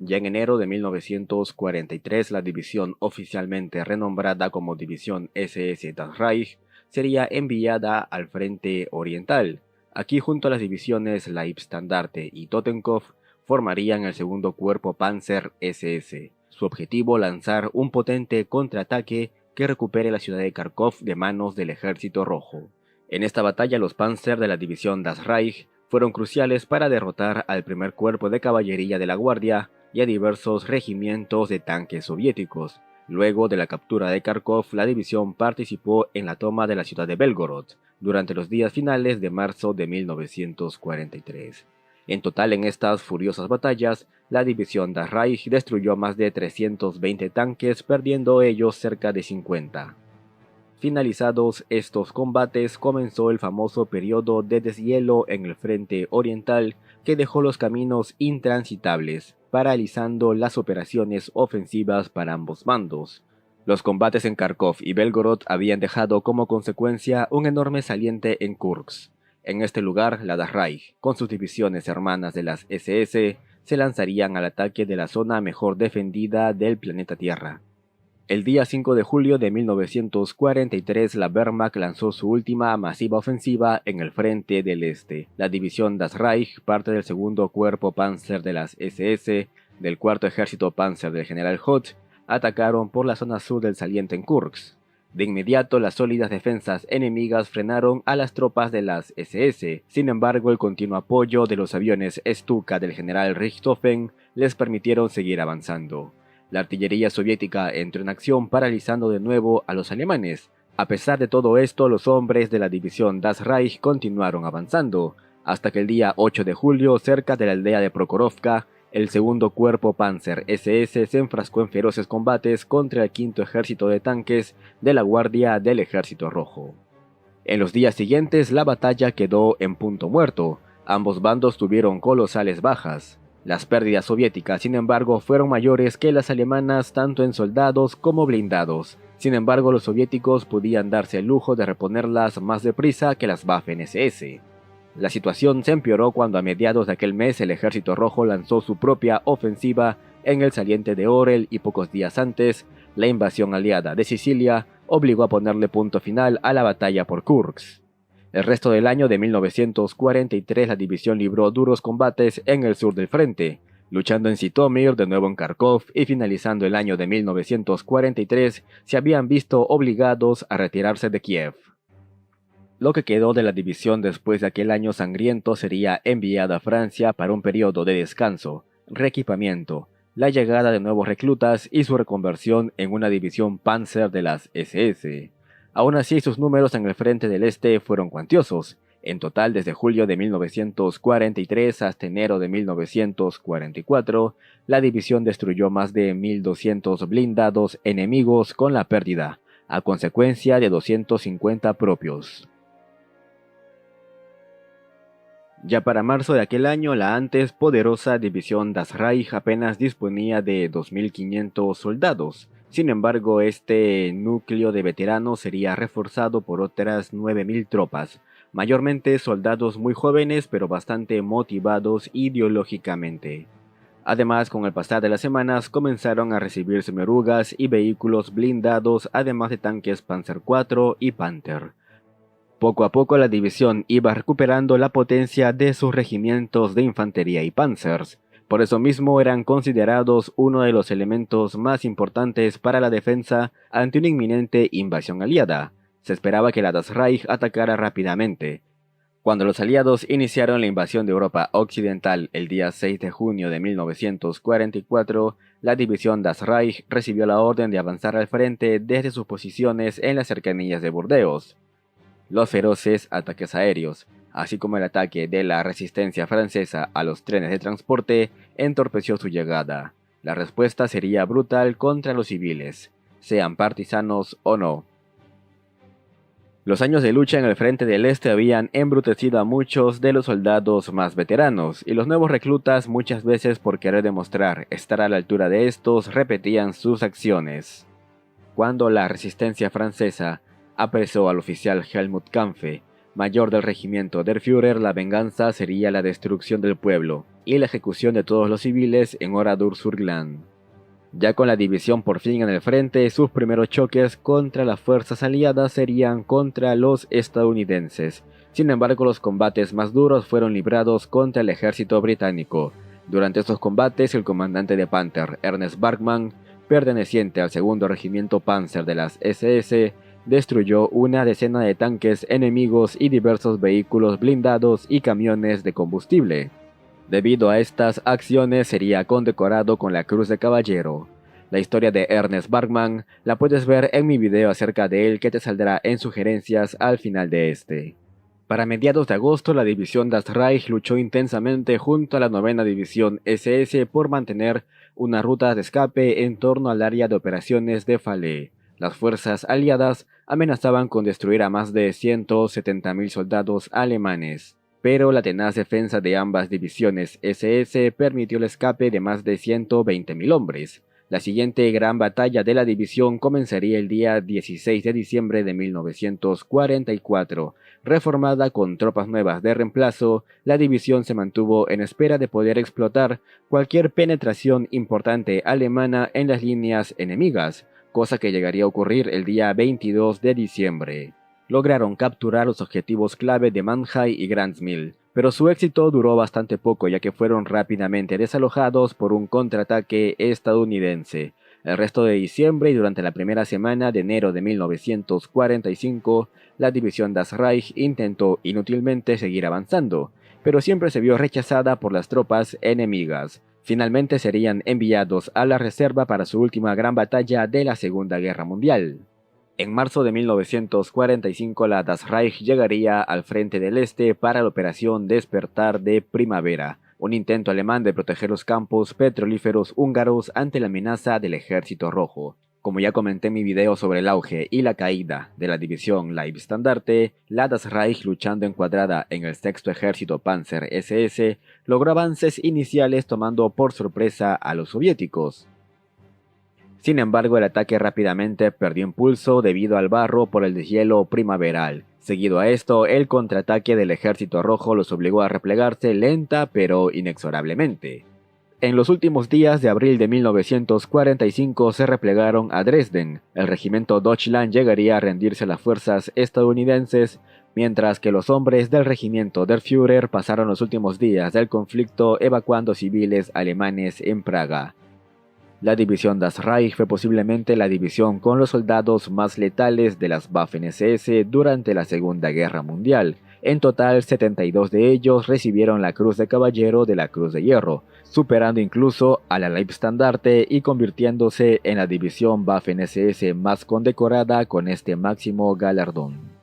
Ya en enero de 1943, la división oficialmente renombrada como División SS Das Reich sería enviada al frente oriental. Aquí, junto a las divisiones Leibstandarte y Totenkopf, formarían el segundo cuerpo Panzer SS. Su objetivo, lanzar un potente contraataque que recupere la ciudad de Kharkov de manos del Ejército Rojo. En esta batalla, los Panzer de la división Das Reich fueron cruciales para derrotar al primer cuerpo de caballería de la Guardia y a diversos regimientos de tanques soviéticos. Luego de la captura de Kharkov, la división participó en la toma de la ciudad de Belgorod durante los días finales de marzo de 1943. En total, en estas furiosas batallas, la división Das Reich destruyó más de 320 tanques, perdiendo ellos cerca de 50. Finalizados estos combates, comenzó el famoso periodo de deshielo en el frente oriental que dejó los caminos intransitables, paralizando las operaciones ofensivas para ambos bandos. Los combates en Kharkov y Belgorod habían dejado como consecuencia un enorme saliente en Kursk. En este lugar, la Das Reich, con sus divisiones hermanas de las SS, se lanzarían al ataque de la zona mejor defendida del planeta Tierra. El día 5 de julio de 1943, la Wehrmacht lanzó su última masiva ofensiva en el frente del este. La división Das Reich, parte del segundo cuerpo Panzer de las SS, del cuarto ejército Panzer del general Hoth, atacaron por la zona sur del saliente en Kursk. De inmediato, las sólidas defensas enemigas frenaron a las tropas de las SS. Sin embargo, el continuo apoyo de los aviones Stuka del general Richthofen les permitieron seguir avanzando. La artillería soviética entró en acción, paralizando de nuevo a los alemanes. A pesar de todo esto, los hombres de la división Das Reich continuaron avanzando, hasta que el día 8 de julio, cerca de la aldea de Prokhorovka, el segundo cuerpo Panzer SS se enfrascó en feroces combates contra el quinto ejército de tanques de la Guardia del Ejército Rojo. En los días siguientes, la batalla quedó en punto muerto. Ambos bandos tuvieron colosales bajas. Las pérdidas soviéticas, sin embargo, fueron mayores que las alemanas tanto en soldados como blindados. Sin embargo, los soviéticos podían darse el lujo de reponerlas más deprisa que las Waffen-SS. La situación se empeoró cuando a mediados de aquel mes el Ejército Rojo lanzó su propia ofensiva en el saliente de Orel y pocos días antes, la invasión aliada de Sicilia obligó a ponerle punto final a la batalla por Kursk. El resto del año de 1943 la división libró duros combates en el sur del frente, luchando en Zitomir, de nuevo en Kharkov, y finalizando el año de 1943 se habían visto obligados a retirarse de Kiev. Lo que quedó de la división después de aquel año sangriento sería enviada a Francia para un periodo de descanso, reequipamiento, la llegada de nuevos reclutas y su reconversión en una división Panzer de las SS. Aún así, sus números en el frente del este fueron cuantiosos. En total, desde julio de 1943 hasta enero de 1944, la división destruyó más de 1.200 blindados enemigos con la pérdida, a consecuencia de 250 propios. Ya para marzo de aquel año, la antes poderosa división Das Reich apenas disponía de 2.500 soldados. Sin embargo, este núcleo de veteranos sería reforzado por otras 9.000 tropas, mayormente soldados muy jóvenes pero bastante motivados ideológicamente. Además, con el pasar de las semanas, comenzaron a recibirse merugas y vehículos blindados, además de tanques Panzer IV y Panther. Poco a poco la división iba recuperando la potencia de sus regimientos de infantería y panzers. Por eso mismo eran considerados uno de los elementos más importantes para la defensa ante una inminente invasión aliada. Se esperaba que la Das Reich atacara rápidamente. Cuando los aliados iniciaron la invasión de Europa Occidental el día 6 de junio de 1944, la división Das Reich recibió la orden de avanzar al frente desde sus posiciones en las cercanías de Burdeos. Los feroces ataques aéreos, así como el ataque de la resistencia francesa a los trenes de transporte, entorpeció su llegada. La respuesta sería brutal contra los civiles, sean partisanos o no. Los años de lucha en el frente del este habían embrutecido a muchos de los soldados más veteranos, y los nuevos reclutas, muchas veces por querer demostrar estar a la altura de estos, repetían sus acciones. Cuando la resistencia francesa apresó al oficial Helmut Kampfe, mayor del regimiento der Führer, la venganza sería la destrucción del pueblo y la ejecución de todos los civiles en Oradour-sur-Glane. Ya con la división por fin en el frente, sus primeros choques contra las fuerzas aliadas serían contra los estadounidenses. Sin embargo, los combates más duros fueron librados contra el ejército británico. Durante estos combates, el comandante de Panther, Ernest Bergmann, perteneciente al segundo regimiento Panzer de las SS, destruyó una decena de tanques enemigos y diversos vehículos blindados y camiones de combustible. Debido a estas acciones sería condecorado con la Cruz de Caballero. La historia de Ernest Bergmann la puedes ver en mi video acerca de él que te saldrá en sugerencias al final de este. Para mediados de agosto, la división Das Reich luchó intensamente junto a la 9ª División SS por mantener una ruta de escape en torno al área de operaciones de Falaise. Las fuerzas aliadas amenazaban con destruir a más de 170.000 soldados alemanes, pero la tenaz defensa de ambas divisiones SS permitió el escape de más de 120.000 hombres. La siguiente gran batalla de la división comenzaría el día 16 de diciembre de 1944. Reformada con tropas nuevas de reemplazo, la división se mantuvo en espera de poder explotar cualquier penetración importante alemana en las líneas enemigas, cosa que llegaría a ocurrir el día 22 de diciembre. Lograron capturar los objetivos clave de Mannheim y Grenzmill, pero su éxito duró bastante poco ya que fueron rápidamente desalojados por un contraataque estadounidense. El resto de diciembre y durante la primera semana de enero de 1945, la división Das Reich intentó inútilmente seguir avanzando, pero siempre se vio rechazada por las tropas enemigas. Finalmente serían enviados a la reserva para su última gran batalla de la Segunda Guerra Mundial. En marzo de 1945 la Das Reich llegaría al frente del este para la operación Despertar de Primavera, un intento alemán de proteger los campos petrolíferos húngaros ante la amenaza del Ejército Rojo. Como ya comenté en mi video sobre el auge y la caída de la división Leibstandarte, la Das Reich, luchando encuadrada en el 6º Ejército Panzer SS, logró avances iniciales tomando por sorpresa a los soviéticos. Sin embargo, el ataque rápidamente perdió impulso debido al barro por el deshielo primaveral. Seguido a esto, el contraataque del Ejército Rojo los obligó a replegarse lenta pero inexorablemente. En los últimos días de abril de 1945 se replegaron a Dresden. El regimiento Deutschland llegaría a rendirse a las fuerzas estadounidenses, mientras que los hombres del regimiento der Führer pasaron los últimos días del conflicto evacuando civiles alemanes en Praga. La división Das Reich fue posiblemente la división con los soldados más letales de las Waffen-SS durante la Segunda Guerra Mundial. En total, 72 de ellos recibieron la Cruz de Caballero de la Cruz de Hierro, superando incluso a la Leibstandarte y convirtiéndose en la división Waffen-SS más condecorada con este máximo galardón.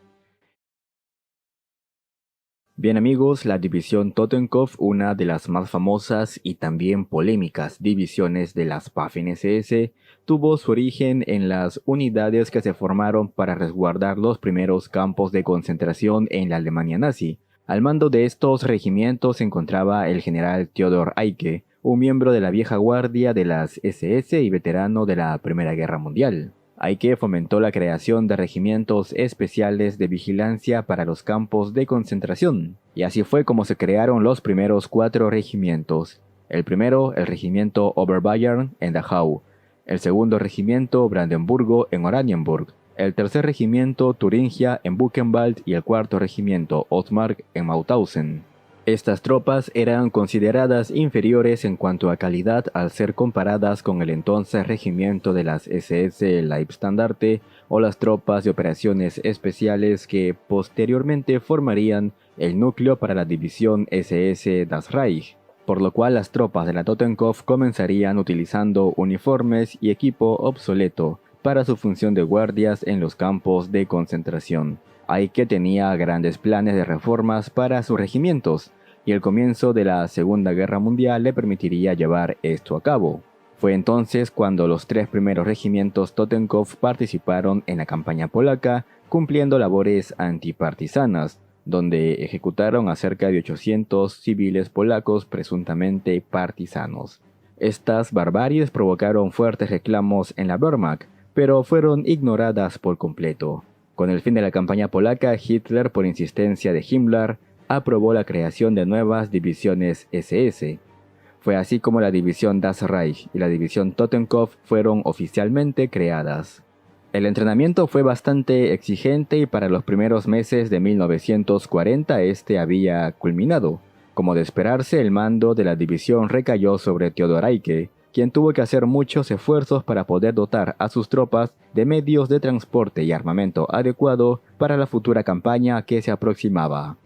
Bien amigos, la división Totenkopf, una de las más famosas y también polémicas divisiones de las Waffen-SS, tuvo su origen en las unidades que se formaron para resguardar los primeros campos de concentración en la Alemania nazi. Al mando de estos regimientos se encontraba el general Theodor Eicke, un miembro de la vieja guardia de las SS y veterano de la Primera Guerra Mundial. Eicke fomentó la creación de regimientos especiales de vigilancia para los campos de concentración, y así fue como se crearon los primeros 4 regimientos. El primero, el regimiento Oberbayern en Dachau, el segundo regimiento Brandenburgo en Oranienburg, el tercer regimiento Thuringia en Buchenwald y el cuarto regimiento Ostmark en Mauthausen. Estas tropas eran consideradas inferiores en cuanto a calidad al ser comparadas con el entonces regimiento de las SS Leibstandarte o las tropas de operaciones especiales que posteriormente formarían el núcleo para la división SS Das Reich, por lo cual las tropas de la Totenkopf comenzarían utilizando uniformes y equipo obsoleto para su función de guardias en los campos de concentración. Eicke tenía grandes planes de reformas para sus regimientos, y el comienzo de la Segunda Guerra Mundial le permitiría llevar esto a cabo. Fue entonces cuando los 3 primeros regimientos Totenkopf participaron en la campaña polaca, cumpliendo labores antipartisanas, donde ejecutaron a cerca de 800 civiles polacos presuntamente partisanos. Estas barbaries provocaron fuertes reclamos en la Wehrmacht, pero fueron ignoradas por completo. Con el fin de la campaña polaca, Hitler, por insistencia de Himmler, aprobó la creación de nuevas divisiones SS. Fue así como la división Das Reich y la división Totenkopf fueron oficialmente creadas. El entrenamiento fue bastante exigente y para los primeros meses de 1940 este había culminado. Como de esperarse, el mando de la división recayó sobre Theodor Eicke, quien tuvo que hacer muchos esfuerzos para poder dotar a sus tropas de medios de transporte y armamento adecuado para la futura campaña que se aproximaba.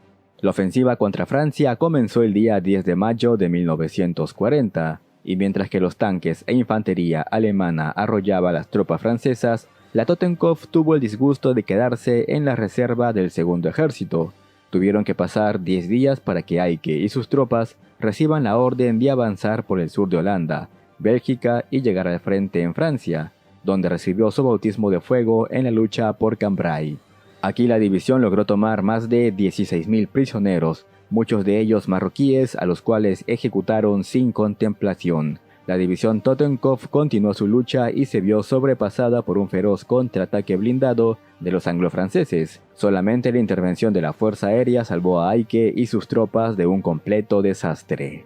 La ofensiva contra Francia comenzó el día 10 de mayo de 1940, y mientras que los tanques e infantería alemana arrollaba a las tropas francesas, la Totenkopf tuvo el disgusto de quedarse en la reserva del segundo ejército. Tuvieron que pasar 10 días para que Eicke y sus tropas reciban la orden de avanzar por el sur de Holanda, Bélgica y llegar al frente en Francia, donde recibió su bautismo de fuego en la lucha por Cambrai. Aquí la división logró tomar más de 16.000 prisioneros, muchos de ellos marroquíes a los cuales ejecutaron sin contemplación. La división Totenkopf continuó su lucha y se vio sobrepasada por un feroz contraataque blindado de los anglo-franceses. Solamente la intervención de la Fuerza Aérea salvó a Eicke y sus tropas de un completo desastre.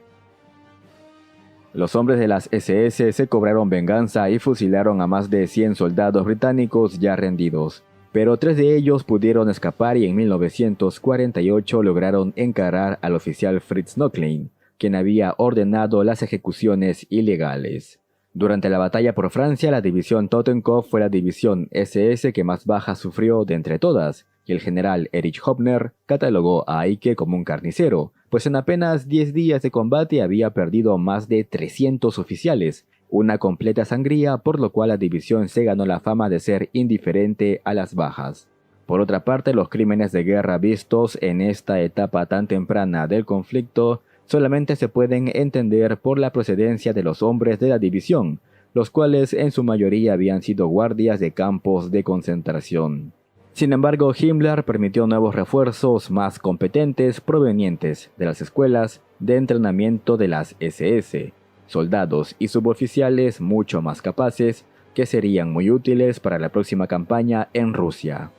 Los hombres de las SS se cobraron venganza y fusilaron a más de 100 soldados británicos ya rendidos. Pero 3 de ellos pudieron escapar y en 1948 lograron encarar al oficial Fritz Nöcklein, quien había ordenado las ejecuciones ilegales. Durante la batalla por Francia, la división Totenkopf fue la división SS que más bajas sufrió de entre todas, y el general Erich Hoppner catalogó a Eicke como un carnicero, pues en apenas 10 días de combate había perdido más de 300 oficiales, una completa sangría, por lo cual la división se ganó la fama de ser indiferente a las bajas. Por otra parte, los crímenes de guerra vistos en esta etapa tan temprana del conflicto solamente se pueden entender por la procedencia de los hombres de la división, los cuales en su mayoría habían sido guardias de campos de concentración. Sin embargo, Himmler permitió nuevos refuerzos más competentes provenientes de las escuelas de entrenamiento de las SS, soldados y suboficiales mucho más capaces que serían muy útiles para la próxima campaña en Rusia.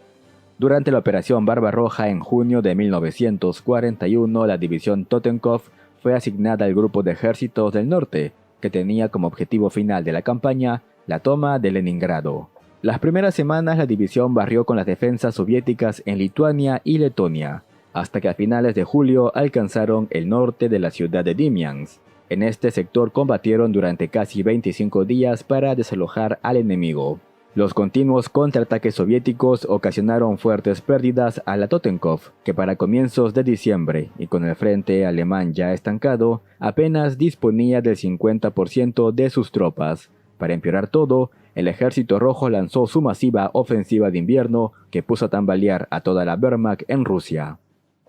Durante la Operación Barbarroja en junio de 1941, la división Totenkopf fue asignada al Grupo de Ejércitos del Norte, que tenía como objetivo final de la campaña la toma de Leningrado. Las primeras semanas la división barrió con las defensas soviéticas en Lituania y Letonia, hasta que a finales de julio alcanzaron el norte de la ciudad de Dimiansk. En este sector combatieron durante casi 25 días para desalojar al enemigo. Los continuos contraataques soviéticos ocasionaron fuertes pérdidas a la Totenkopf, que para comienzos de diciembre, y con el frente alemán ya estancado, apenas disponía del 50% de sus tropas. Para empeorar todo, el Ejército Rojo lanzó su masiva ofensiva de invierno que puso a tambalear a toda la Wehrmacht en Rusia.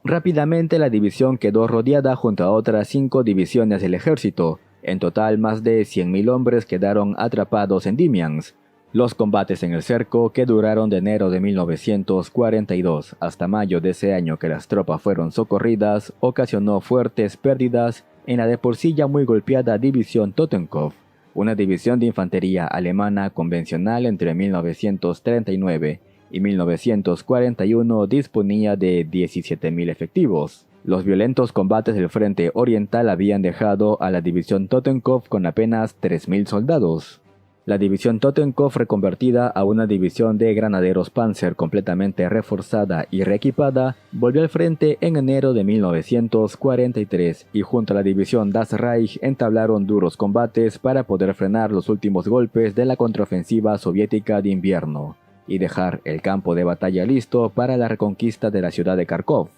Rápidamente la división quedó rodeada junto a otras 5 divisiones del ejército. En total, más de 100.000 hombres quedaron atrapados en Dimiansk. Los combates en el cerco, que duraron de enero de 1942 hasta mayo de ese año que las tropas fueron socorridas, ocasionó fuertes pérdidas en la de por sí ya muy golpeada división Totenkopf, una división de infantería alemana convencional. Entre 1939 y 1941 disponía de 17.000 efectivos. Los violentos combates del frente oriental habían dejado a la división Totenkopf con apenas 3.000 soldados. La división Totenkopf, reconvertida a una división de granaderos Panzer completamente reforzada y reequipada, volvió al frente en enero de 1943 y junto a la división Das Reich entablaron duros combates para poder frenar los últimos golpes de la contraofensiva soviética de invierno y dejar el campo de batalla listo para la reconquista de la ciudad de Kharkov.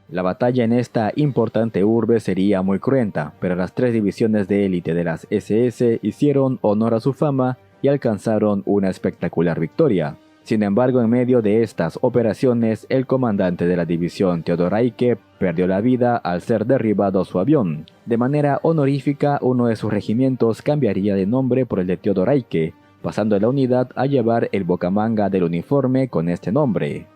La batalla en esta importante urbe sería muy cruenta, pero las 3 divisiones de élite de las SS hicieron honor a su fama y alcanzaron una espectacular victoria. Sin embargo, en medio de estas operaciones, el comandante de la división Theodor Eicke perdió la vida al ser derribado su avión. De manera honorífica, uno de sus regimientos cambiaría de nombre por el de Theodor Eicke, pasando la unidad a llevar el bocamanga del uniforme con este nombre.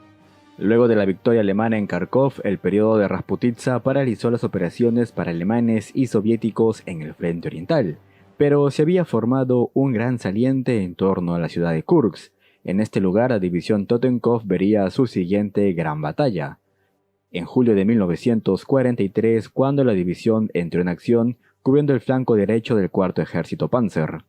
Luego de la victoria alemana en Kharkov, el periodo de Rasputitsa paralizó las operaciones para alemanes y soviéticos en el frente oriental, pero se había formado un gran saliente en torno a la ciudad de Kursk. En este lugar, la división Totenkov vería su siguiente gran batalla. En julio de 1943, cuando la división entró en acción, cubriendo el flanco derecho del cuarto ejército Panzer.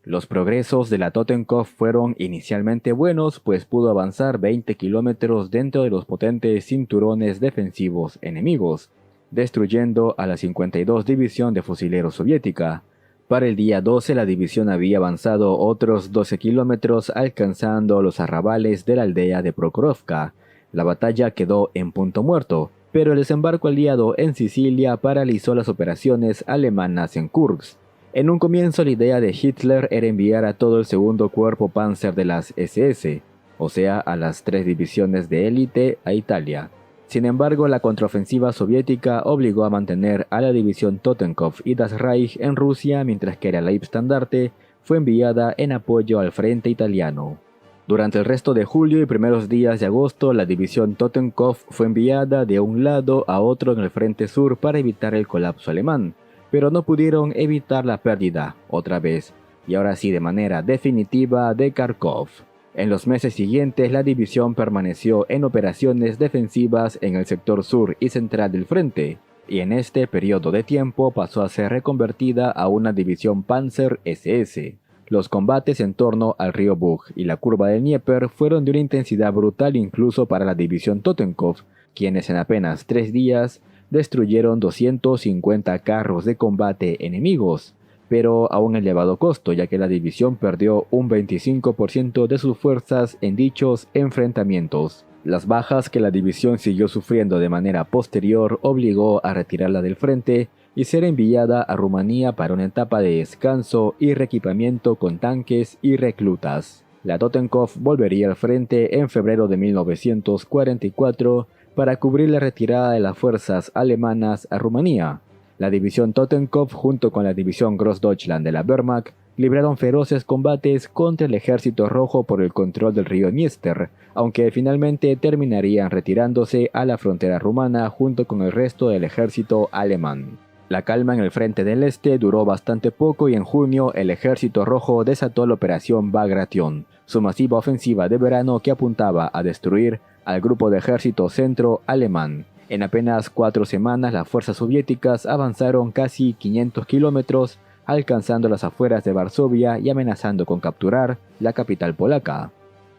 Los progresos de la Totenkov fueron inicialmente buenos, pues pudo avanzar 20 kilómetros dentro de los potentes cinturones defensivos enemigos, destruyendo a la 52 División de Fusileros soviética. Para el día 12 la división había avanzado otros 12 kilómetros alcanzando los arrabales de la aldea de Prokhorovka. La batalla quedó en punto muerto, pero el desembarco aliado en Sicilia paralizó las operaciones alemanas en Kursk. En un comienzo la idea de Hitler era enviar a todo el segundo cuerpo Panzer de las SS, o sea a las 3 divisiones de élite, a Italia. Sin embargo, la contraofensiva soviética obligó a mantener a la división Totenkov y Das Reich en Rusia, mientras que la Leibstandarte fue enviada en apoyo al frente italiano. Durante el resto de julio y primeros días de agosto, la división Totenkov fue enviada de un lado a otro en el frente sur para evitar el colapso alemán, pero no pudieron evitar la pérdida, otra vez, y ahora sí de manera definitiva, de Kharkov. En los meses siguientes, la división permaneció en operaciones defensivas en el sector sur y central del frente, y en este periodo de tiempo pasó a ser reconvertida a una división Panzer SS. Los combates en torno al río Bug y la curva del Dnieper fueron de una intensidad brutal incluso para la división Totenkov, quienes en apenas 3 días destruyeron 250 carros de combate enemigos, pero a un elevado costo, ya que la división perdió un 25% de sus fuerzas en dichos enfrentamientos. Las bajas que la división siguió sufriendo de manera posterior obligó a retirarla del frente y ser enviada a Rumanía para una etapa de descanso y reequipamiento con tanques y reclutas. La Totenkov volvería al frente en febrero de 1944 para cubrir la retirada de las fuerzas alemanas a Rumanía. La división Totenkov junto con la división Grossdeutschland de la Wehrmacht libraron feroces combates contra el ejército rojo por el control del río Dniester, aunque finalmente terminarían retirándose a la frontera rumana junto con el resto del ejército alemán. La calma en el frente del este duró bastante poco y en junio el ejército rojo desató la operación Bagration, su masiva ofensiva de verano que apuntaba a destruir al grupo de ejército centro alemán. En apenas 4 semanas las fuerzas soviéticas avanzaron casi 500 kilómetros, alcanzando las afueras de Varsovia y amenazando con capturar la capital polaca.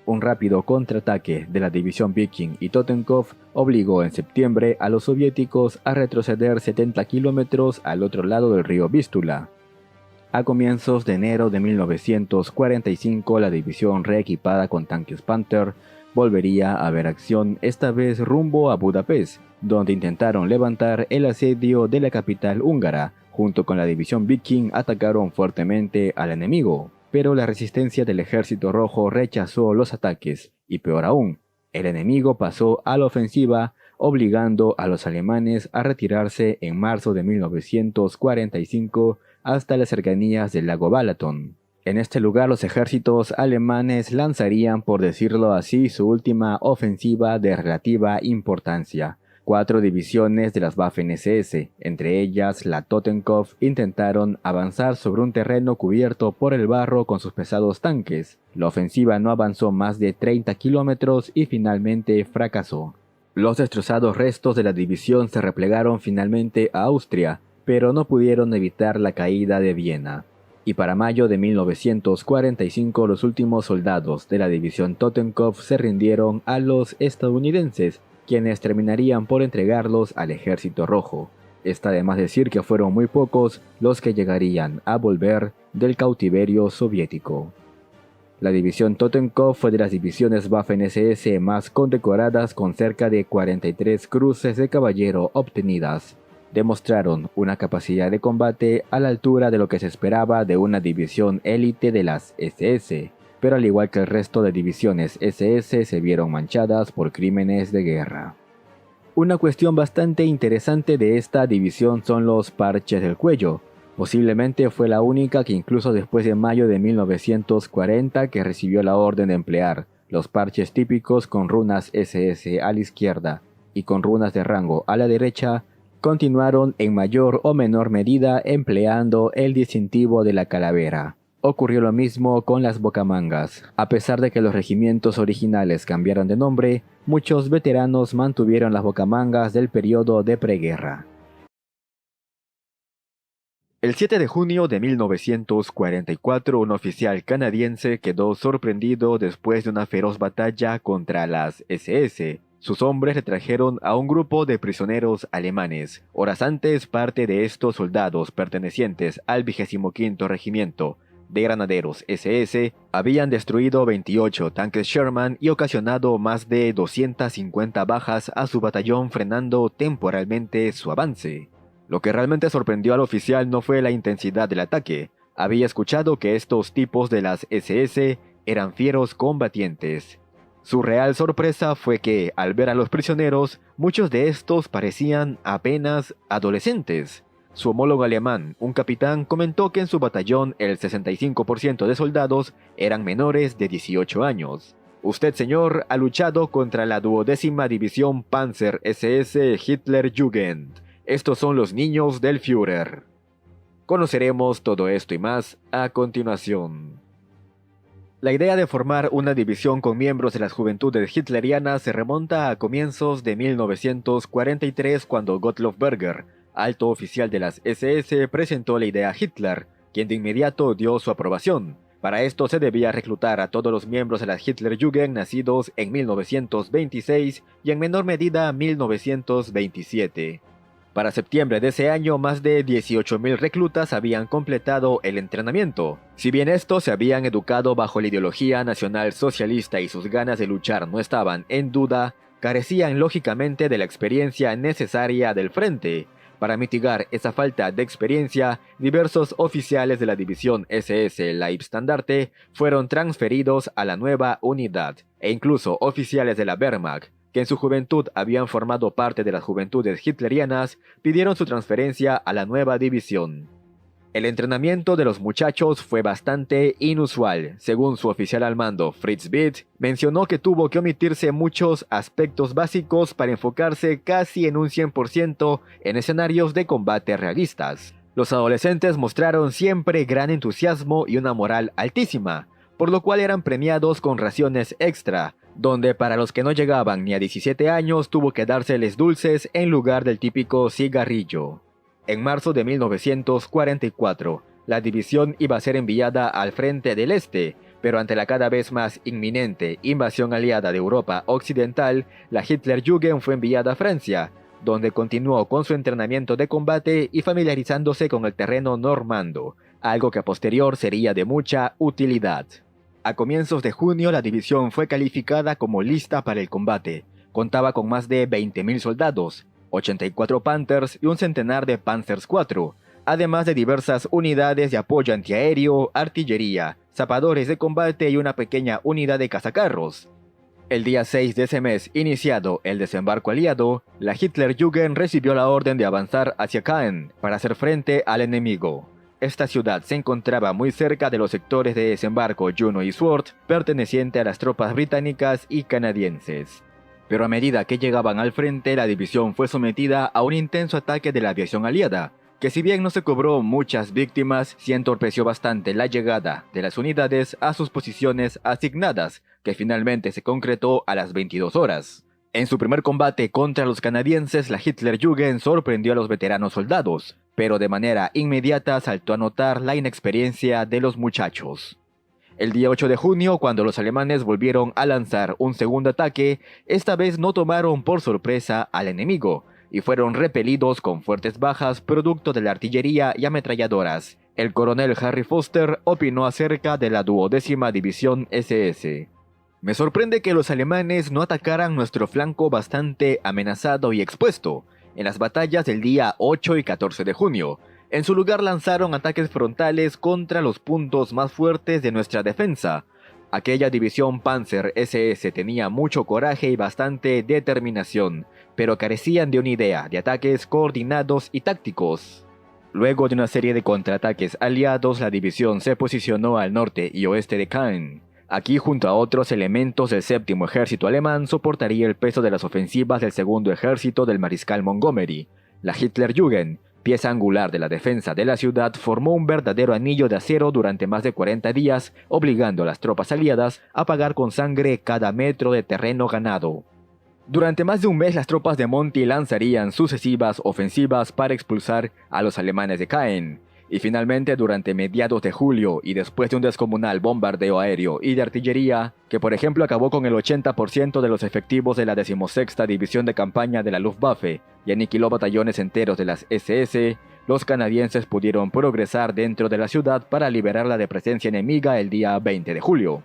Un rápido contraataque de la división Viking y Totenkov obligó en septiembre a los soviéticos a retroceder 70 kilómetros al otro lado del río Vístula. A comienzos de enero de 1945 la división reequipada con tanques Panther volvería a ver acción, esta vez rumbo a Budapest, donde intentaron levantar el asedio de la capital húngara. Junto con la división Viking atacaron fuertemente al enemigo, pero la resistencia del ejército rojo rechazó los ataques, y peor aún, el enemigo pasó a la ofensiva, obligando a los alemanes a retirarse en marzo de 1945 hasta las cercanías del lago Balaton. En este lugar los ejércitos alemanes lanzarían, por decirlo así, su última ofensiva de relativa importancia. 4 divisiones de las Waffen-SS, entre ellas la Totenkov, intentaron avanzar sobre un terreno cubierto por el barro con sus pesados tanques. La ofensiva no avanzó más de 30 kilómetros y finalmente fracasó. Los destrozados restos de la división se replegaron finalmente a Austria, pero no pudieron evitar la caída de Viena. Y para mayo de 1945 los últimos soldados de la división Totenkov se rindieron a los estadounidenses, quienes terminarían por entregarlos al ejército rojo. Está de más decir que fueron muy pocos los que llegarían a volver del cautiverio soviético. La división Totenkov fue de las divisiones Waffen-SS más condecoradas, con cerca de 43 cruces de caballero obtenidas. Demostraron una capacidad de combate a la altura de lo que se esperaba de una división élite de las SS. pero al igual que el resto de divisiones SS se vieron manchadas por crímenes de guerra. Una cuestión bastante interesante de esta división son los parches del cuello. Posiblemente fue la única que incluso después de mayo de 1940 que recibió la orden de emplear los parches típicos con runas SS a la izquierda y con runas de rango a la derecha, continuaron en mayor o menor medida empleando el distintivo de la calavera. Ocurrió lo mismo con las bocamangas. A pesar de que los regimientos originales cambiaron de nombre, muchos veteranos mantuvieron las bocamangas del periodo de preguerra. El 7 de junio de 1944, un oficial canadiense quedó sorprendido después de una feroz batalla contra las SS. Sus hombres le trajeron a un grupo de prisioneros alemanes. Horas antes, parte de estos soldados pertenecientes al 25º Regimiento de Granaderos SS habían destruido 28 tanques Sherman y ocasionado más de 250 bajas a su batallón, frenando temporalmente su avance. Lo que realmente sorprendió al oficial no fue la intensidad del ataque. Había escuchado que estos tipos de las SS eran fieros combatientes. Su real sorpresa fue que, al ver a los prisioneros, muchos de estos parecían apenas adolescentes. Su homólogo alemán, un capitán, comentó que en su batallón el 65% de soldados eran menores de 18 años. Usted, señor, ha luchado contra la 12ª División Panzer SS Hitlerjugend. Estos son los niños del Führer. Conoceremos todo esto y más a continuación. La idea de formar una división con miembros de las juventudes hitlerianas se remonta a comienzos de 1943, cuando Gottlob Berger, alto oficial de las SS, presentó la idea a Hitler, quien de inmediato dio su aprobación. Para esto se debía reclutar a todos los miembros de la Hitlerjugend nacidos en 1926 y en menor medida 1927. Para septiembre de ese año, más de 18.000 reclutas habían completado el entrenamiento. Si bien estos se habían educado bajo la ideología nacional socialista y sus ganas de luchar no estaban en duda, carecían lógicamente de la experiencia necesaria del frente. Para mitigar esa falta de experiencia, diversos oficiales de la división SS Leibstandarte fueron transferidos a la nueva unidad, e incluso oficiales de la Wehrmacht, que en su juventud habían formado parte de las juventudes hitlerianas, pidieron su transferencia a la nueva división. El entrenamiento de los muchachos fue bastante inusual. Según su oficial al mando, Fritz Bitt, mencionó que tuvo que omitirse muchos aspectos básicos para enfocarse casi en un 100% en escenarios de combate realistas. Los adolescentes mostraron siempre gran entusiasmo y una moral altísima, por lo cual eran premiados con raciones extra, donde para los que no llegaban ni a 17 años tuvo que dárseles dulces en lugar del típico cigarrillo. En marzo de 1944, la división iba a ser enviada al frente del Este, pero ante la cada vez más inminente invasión aliada de Europa Occidental, la Hitlerjugend fue enviada a Francia, donde continuó con su entrenamiento de combate y familiarizándose con el terreno normando, algo que a posterior sería de mucha utilidad. A comienzos de junio, la división fue calificada como lista para el combate. Contaba con más de 20.000 soldados, 84 Panthers y un centenar de Panzers IV, además de diversas unidades de apoyo antiaéreo, artillería, zapadores de combate y una pequeña unidad de cazacarros. El día 6 de ese mes, iniciado el desembarco aliado, la Hitlerjugend recibió la orden de avanzar hacia Caen para hacer frente al enemigo. Esta ciudad se encontraba muy cerca de los sectores de desembarco Juno y Sword, perteneciente a las tropas británicas y canadienses. Pero a medida que llegaban al frente, la división fue sometida a un intenso ataque de la aviación aliada, que si bien no se cobró muchas víctimas, sí entorpeció bastante la llegada de las unidades a sus posiciones asignadas, que finalmente se concretó a las 22 horas. En su primer combate contra los canadienses, la Hitlerjugend sorprendió a los veteranos soldados, pero de manera inmediata saltó a notar la inexperiencia de los muchachos. El día 8 de junio, cuando los alemanes volvieron a lanzar un segundo ataque, esta vez no tomaron por sorpresa al enemigo, y fueron repelidos con fuertes bajas producto de la artillería y ametralladoras. El coronel Harry Foster opinó acerca de la 12ª División SS. Me sorprende que los alemanes no atacaran nuestro flanco bastante amenazado y expuesto en las batallas del día 8 y 14 de junio. En su lugar lanzaron ataques frontales contra los puntos más fuertes de nuestra defensa. Aquella división Panzer SS tenía mucho coraje y bastante determinación, pero carecían de una idea de ataques coordinados y tácticos. Luego de una serie de contraataques aliados, la división se posicionó al norte y oeste de Caen. Aquí, junto a otros elementos del séptimo ejército alemán, soportaría el peso de las ofensivas del segundo ejército del mariscal Montgomery. La Hitlerjugend, pieza angular de la defensa de la ciudad, formó un verdadero anillo de acero durante más de 40 días, obligando a las tropas aliadas a pagar con sangre cada metro de terreno ganado. Durante más de un mes las tropas de Monty lanzarían sucesivas ofensivas para expulsar a los alemanes de Caen, y finalmente durante mediados de julio y después de un descomunal bombardeo aéreo y de artillería, que por ejemplo acabó con el 80% de los efectivos de la 16ª División de Campaña de la Luftwaffe y aniquiló batallones enteros de las SS, los canadienses pudieron progresar dentro de la ciudad para liberarla de presencia enemiga el día 20 de julio.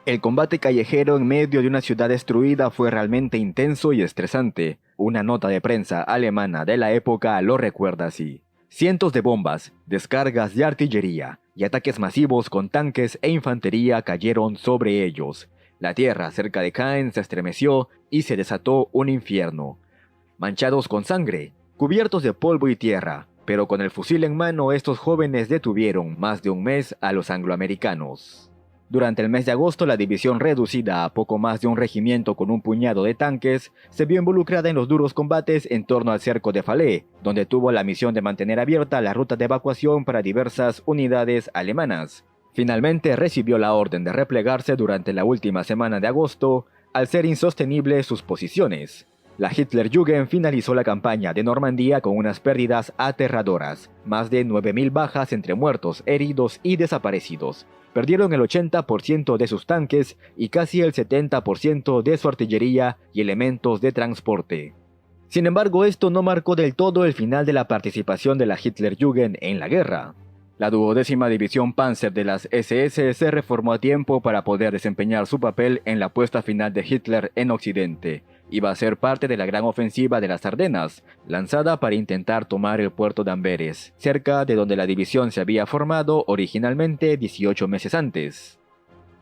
El combate callejero en medio de una ciudad destruida fue realmente intenso y estresante. Una nota de prensa alemana de la época lo recuerda así. Cientos de bombas, descargas de artillería y ataques masivos con tanques e infantería cayeron sobre ellos. La tierra cerca de Caen se estremeció y se desató un infierno. Manchados con sangre, cubiertos de polvo y tierra, pero con el fusil en mano estos jóvenes detuvieron más de un mes a los angloamericanos. Durante el mes de agosto, la división, reducida a poco más de un regimiento con un puñado de tanques, se vio involucrada en los duros combates en torno al cerco de Falaise, donde tuvo la misión de mantener abierta la ruta de evacuación para diversas unidades alemanas. Finalmente recibió la orden de replegarse durante la última semana de agosto, al ser insostenibles sus posiciones. La Hitlerjugend finalizó la campaña de Normandía con unas pérdidas aterradoras, más de 9.000 bajas entre muertos, heridos y desaparecidos. Perdieron el 80% de sus tanques y casi el 70% de su artillería y elementos de transporte. Sin embargo, esto no marcó del todo el final de la participación de la Hitlerjugend en la guerra. La 12ª División Panzer de las SS se reformó a tiempo para poder desempeñar su papel en la puesta final de Hitler en Occidente. Iba a ser parte de la gran ofensiva de las Ardenas, lanzada para intentar tomar el puerto de Amberes, cerca de donde la división se había formado originalmente 18 meses antes.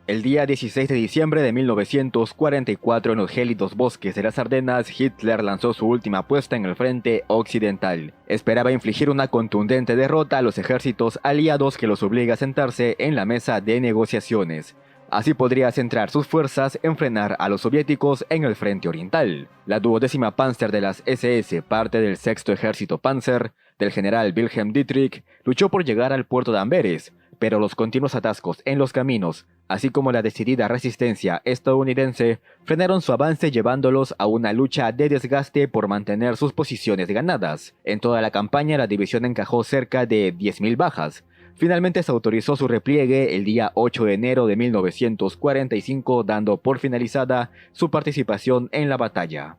El día 16 de diciembre de 1944, en los gélidos bosques de las Ardenas, Hitler lanzó su última puesta en el frente occidental. Esperaba infligir una contundente derrota a los ejércitos aliados que los obliga a sentarse en la mesa de negociaciones. Así podría centrar sus fuerzas en frenar a los soviéticos en el frente oriental. La 12ª Panzer de las SS, parte del 6º Ejército Panzer, del general Wilhelm Dietrich, luchó por llegar al puerto de Amberes, pero los continuos atascos en los caminos, así como la decidida resistencia estadounidense, frenaron su avance llevándolos a una lucha de desgaste por mantener sus posiciones ganadas. En toda la campaña la división encajó cerca de 10.000 bajas. Finalmente se autorizó su repliegue el día 8 de enero de 1945, dando por finalizada su participación en la batalla.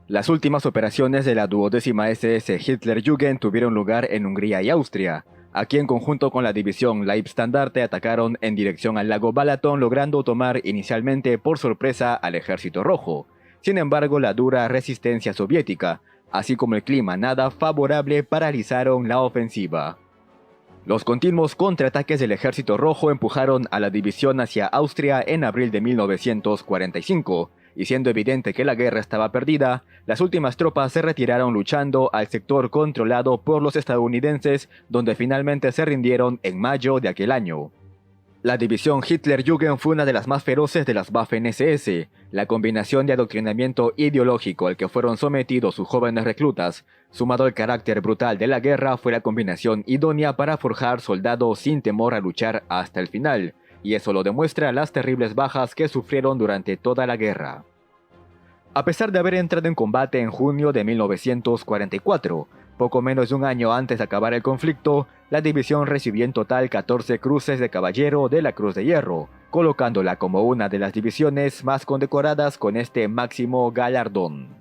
Las últimas operaciones de la 12ª SS Hitlerjugend tuvieron lugar en Hungría y Austria. Aquí, en conjunto con la división Leibstandarte, atacaron en dirección al lago Balaton, logrando tomar inicialmente por sorpresa al Ejército Rojo. Sin embargo, la dura resistencia soviética, así como el clima nada favorable, paralizaron la ofensiva. Los continuos contraataques del Ejército Rojo empujaron a la división hacia Austria en abril de 1945, y siendo evidente que la guerra estaba perdida, las últimas tropas se retiraron luchando al sector controlado por los estadounidenses, donde finalmente se rindieron en mayo de aquel año. La división Hitlerjugend fue una de las más feroces de las Waffen-SS. La combinación de adoctrinamiento ideológico al que fueron sometidos sus jóvenes reclutas, sumado al carácter brutal de la guerra, fue la combinación idónea para forjar soldados sin temor a luchar hasta el final, y eso lo demuestra las terribles bajas que sufrieron durante toda la guerra. A pesar de haber entrado en combate en junio de 1944, poco menos de un año antes de acabar el conflicto, la división recibió en total 14 cruces de caballero de la Cruz de Hierro, colocándola como una de las divisiones más condecoradas con este máximo galardón.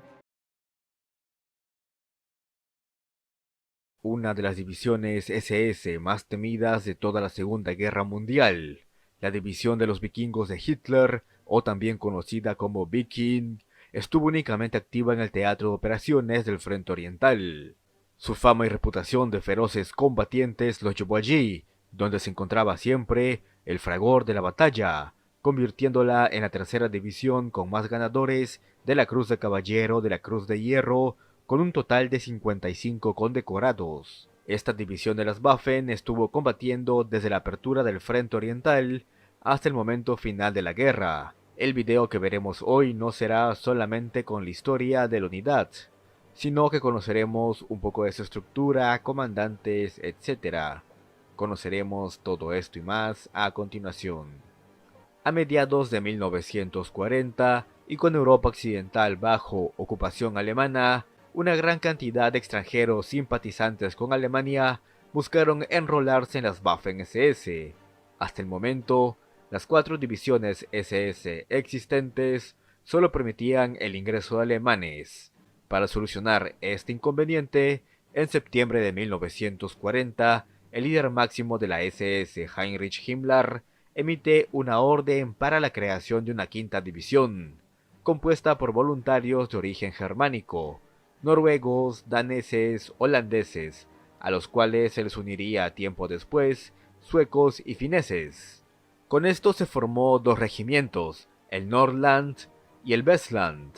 Una de las divisiones SS más temidas de toda la Segunda Guerra Mundial, la división de los vikingos de Hitler, o también conocida como Viking, estuvo únicamente activa en el teatro de operaciones del Frente Oriental. Su fama y reputación de feroces combatientes los llevó allí, donde se encontraba siempre el fragor de la batalla, convirtiéndola en la tercera división con más ganadores de la Cruz de Caballero de la Cruz de Hierro, con un total de 55 condecorados. Esta división de las Waffen estuvo combatiendo desde la apertura del Frente Oriental hasta el momento final de la guerra. El video que veremos hoy no será solamente con la historia de la unidad, sino que conoceremos un poco de su estructura, comandantes, etc. Conoceremos todo esto y más a continuación. A mediados de 1940, y con Europa Occidental bajo ocupación alemana, una gran cantidad de extranjeros simpatizantes con Alemania buscaron enrolarse en las Waffen-SS. Hasta el momento, las 4 divisiones SS existentes solo permitían el ingreso de alemanes. Para solucionar este inconveniente, en septiembre de 1940, el líder máximo de la SS, Heinrich Himmler, emite una orden para la creación de una quinta división, compuesta por voluntarios de origen germánico, noruegos, daneses, holandeses, a los cuales se les uniría tiempo después suecos y fineses. Con esto se formó 2 regimientos, el Nordland y el Westland.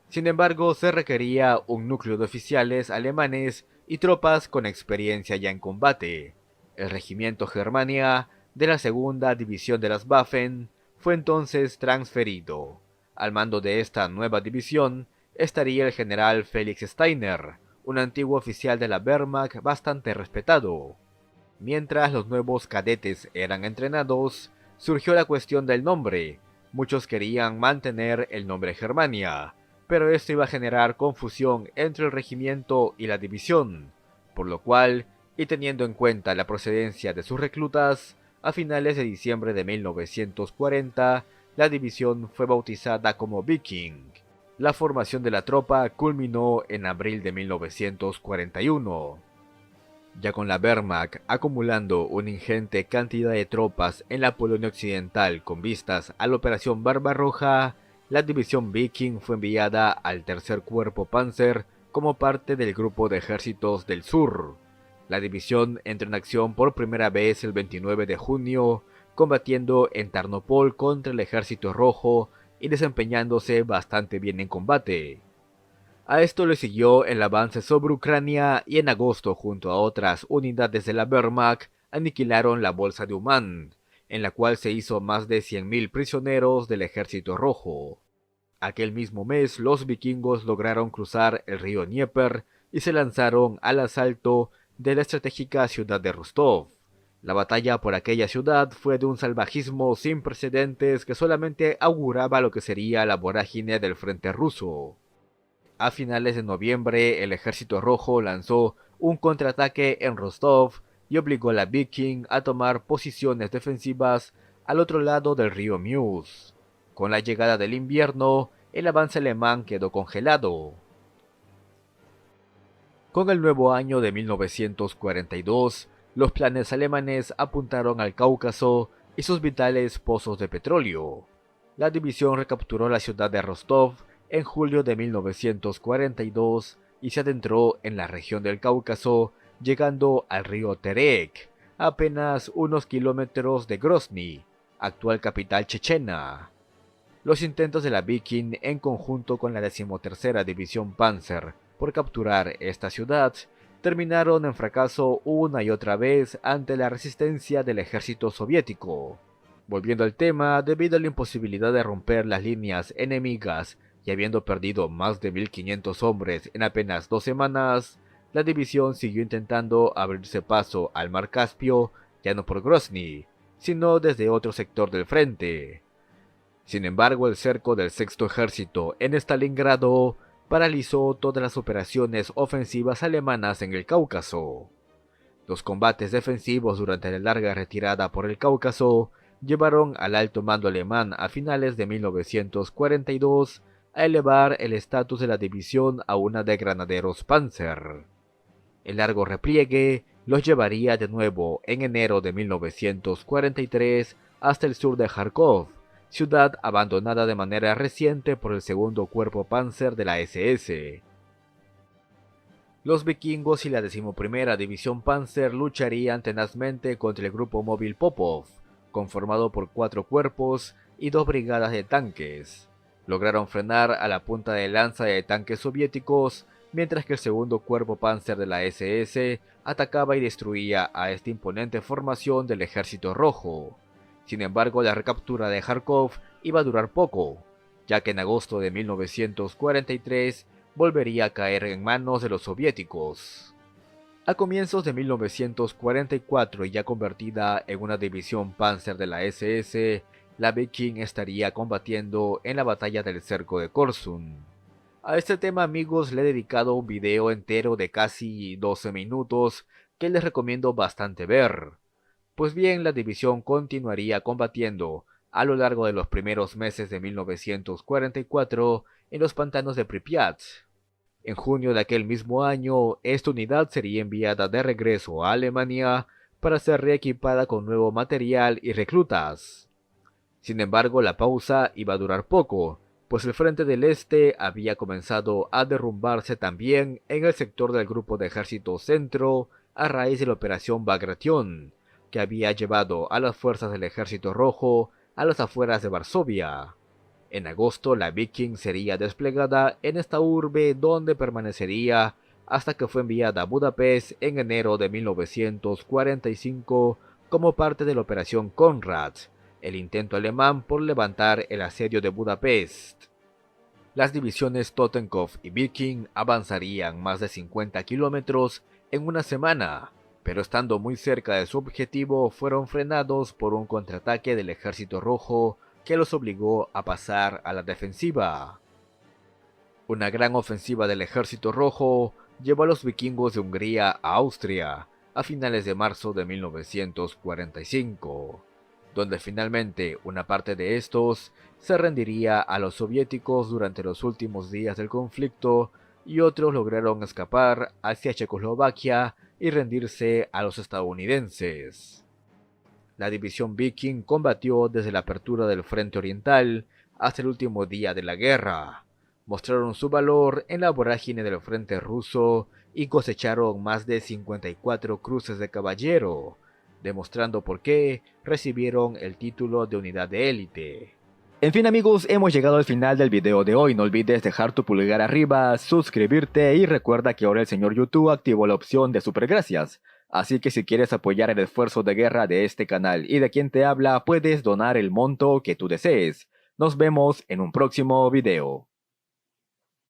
Sin embargo, se requería un núcleo de oficiales alemanes y tropas con experiencia ya en combate. El regimiento Germania de la segunda división de las Waffen fue entonces transferido. Al mando de esta nueva división estaría el general Felix Steiner, un antiguo oficial de la Wehrmacht bastante respetado. Mientras los nuevos cadetes eran entrenados, surgió la cuestión del nombre. Muchos querían mantener el nombre Germania, pero esto iba a generar confusión entre el regimiento y la división, por lo cual, y teniendo en cuenta la procedencia de sus reclutas, a finales de diciembre de 1940, la división fue bautizada como Viking. La formación de la tropa culminó en abril de 1941. Ya con la Wehrmacht acumulando una ingente cantidad de tropas en la Polonia Occidental con vistas a la Operación Barbarroja, la división Viking fue enviada al tercer cuerpo Panzer como parte del grupo de ejércitos del sur. La división entró en acción por primera vez el 29 de junio, combatiendo en Tarnopol contra el ejército rojo y desempeñándose bastante bien en combate. A esto le siguió el avance sobre Ucrania y en agosto, junto a otras unidades de la Wehrmacht, aniquilaron la Bolsa de Umán, en la cual se hizo más de 100.000 prisioneros del ejército rojo. Aquel mismo mes los vikingos lograron cruzar el río Dnieper y se lanzaron al asalto de la estratégica ciudad de Rostov. La batalla por aquella ciudad fue de un salvajismo sin precedentes que solamente auguraba lo que sería la vorágine del frente ruso. A finales de noviembre, el ejército rojo lanzó un contraataque en Rostov y obligó a la Viking a tomar posiciones defensivas al otro lado del río Meuse. Con la llegada del invierno, el avance alemán quedó congelado. Con el nuevo año de 1942, los planes alemanes apuntaron al Cáucaso y sus vitales pozos de petróleo. La división recapturó la ciudad de Rostov en julio de 1942 y se adentró en la región del Cáucaso, llegando al río Terek, a apenas unos kilómetros de Grozny, actual capital chechena. Los intentos de la Viking en conjunto con la 13ª División Panzer por capturar esta ciudad terminaron en fracaso una y otra vez ante la resistencia del ejército soviético. Volviendo al tema, debido a la imposibilidad de romper las líneas enemigas y habiendo perdido más de 1.500 hombres en apenas 2 semanas, la división siguió intentando abrirse paso al mar Caspio, ya no por Grozny, sino desde otro sector del frente. Sin embargo, el cerco del Sexto Ejército en Stalingrado paralizó todas las operaciones ofensivas alemanas en el Cáucaso. Los combates defensivos durante la larga retirada por el Cáucaso llevaron al alto mando alemán a finales de 1942 a elevar el estatus de la división a una de granaderos Panzer. El largo repliegue los llevaría de nuevo en enero de 1943 hasta el sur de Kharkov, ciudad abandonada de manera reciente por el segundo cuerpo Panzer de la SS. Los vikingos y la 11ª División Panzer lucharían tenazmente contra el grupo móvil Popov, conformado por 4 cuerpos y 2 brigadas de tanques. Lograron frenar a la punta de lanza de tanques soviéticos, mientras que el segundo cuerpo Panzer de la SS atacaba y destruía a esta imponente formación del Ejército Rojo. Sin embargo, la recaptura de Kharkov iba a durar poco, ya que en agosto de 1943 volvería a caer en manos de los soviéticos. A comienzos de 1944, y ya convertida en una división Panzer de la SS, la Viking estaría combatiendo en la batalla del cerco de Korsun. A este tema, amigos, le he dedicado un video entero de casi 12 minutos que les recomiendo bastante ver. Pues bien, la división continuaría combatiendo a lo largo de los primeros meses de 1944 en los pantanos de Pripyat. En junio de aquel mismo año, esta unidad sería enviada de regreso a Alemania para ser reequipada con nuevo material y reclutas. Sin embargo, la pausa iba a durar poco, pues el frente del este había comenzado a derrumbarse también en el sector del Grupo de Ejército Centro a raíz de la Operación Bagration, que había llevado a las fuerzas del Ejército Rojo a las afueras de Varsovia. En agosto, la Viking sería desplegada en esta urbe, donde permanecería hasta que fue enviada a Budapest en enero de 1945 como parte de la Operación Konrad, el intento alemán por levantar el asedio de Budapest. Las divisiones Totenkopf y Viking avanzarían más de 50 kilómetros en una semana, pero estando muy cerca de su objetivo fueron frenados por un contraataque del Ejército Rojo que los obligó a pasar a la defensiva. Una gran ofensiva del Ejército Rojo llevó a los vikingos de Hungría a Austria a finales de marzo de 1945, donde finalmente una parte de estos se rendiría a los soviéticos durante los últimos días del conflicto y otros lograron escapar hacia Checoslovaquia y rendirse a los estadounidenses. La división Viking combatió desde la apertura del frente oriental hasta el último día de la guerra. Mostraron su valor en la vorágine del frente ruso y cosecharon más de 54 cruces de caballero, demostrando por qué recibieron el título de unidad de élite. En fin, amigos, hemos llegado al final del video de hoy. No olvides dejar tu pulgar arriba, suscribirte y recuerda que ahora el señor YouTube activó la opción de super gracias. Así que si quieres apoyar el esfuerzo de guerra de este canal y de quien te habla, puedes donar el monto que tú desees. Nos vemos en un próximo video.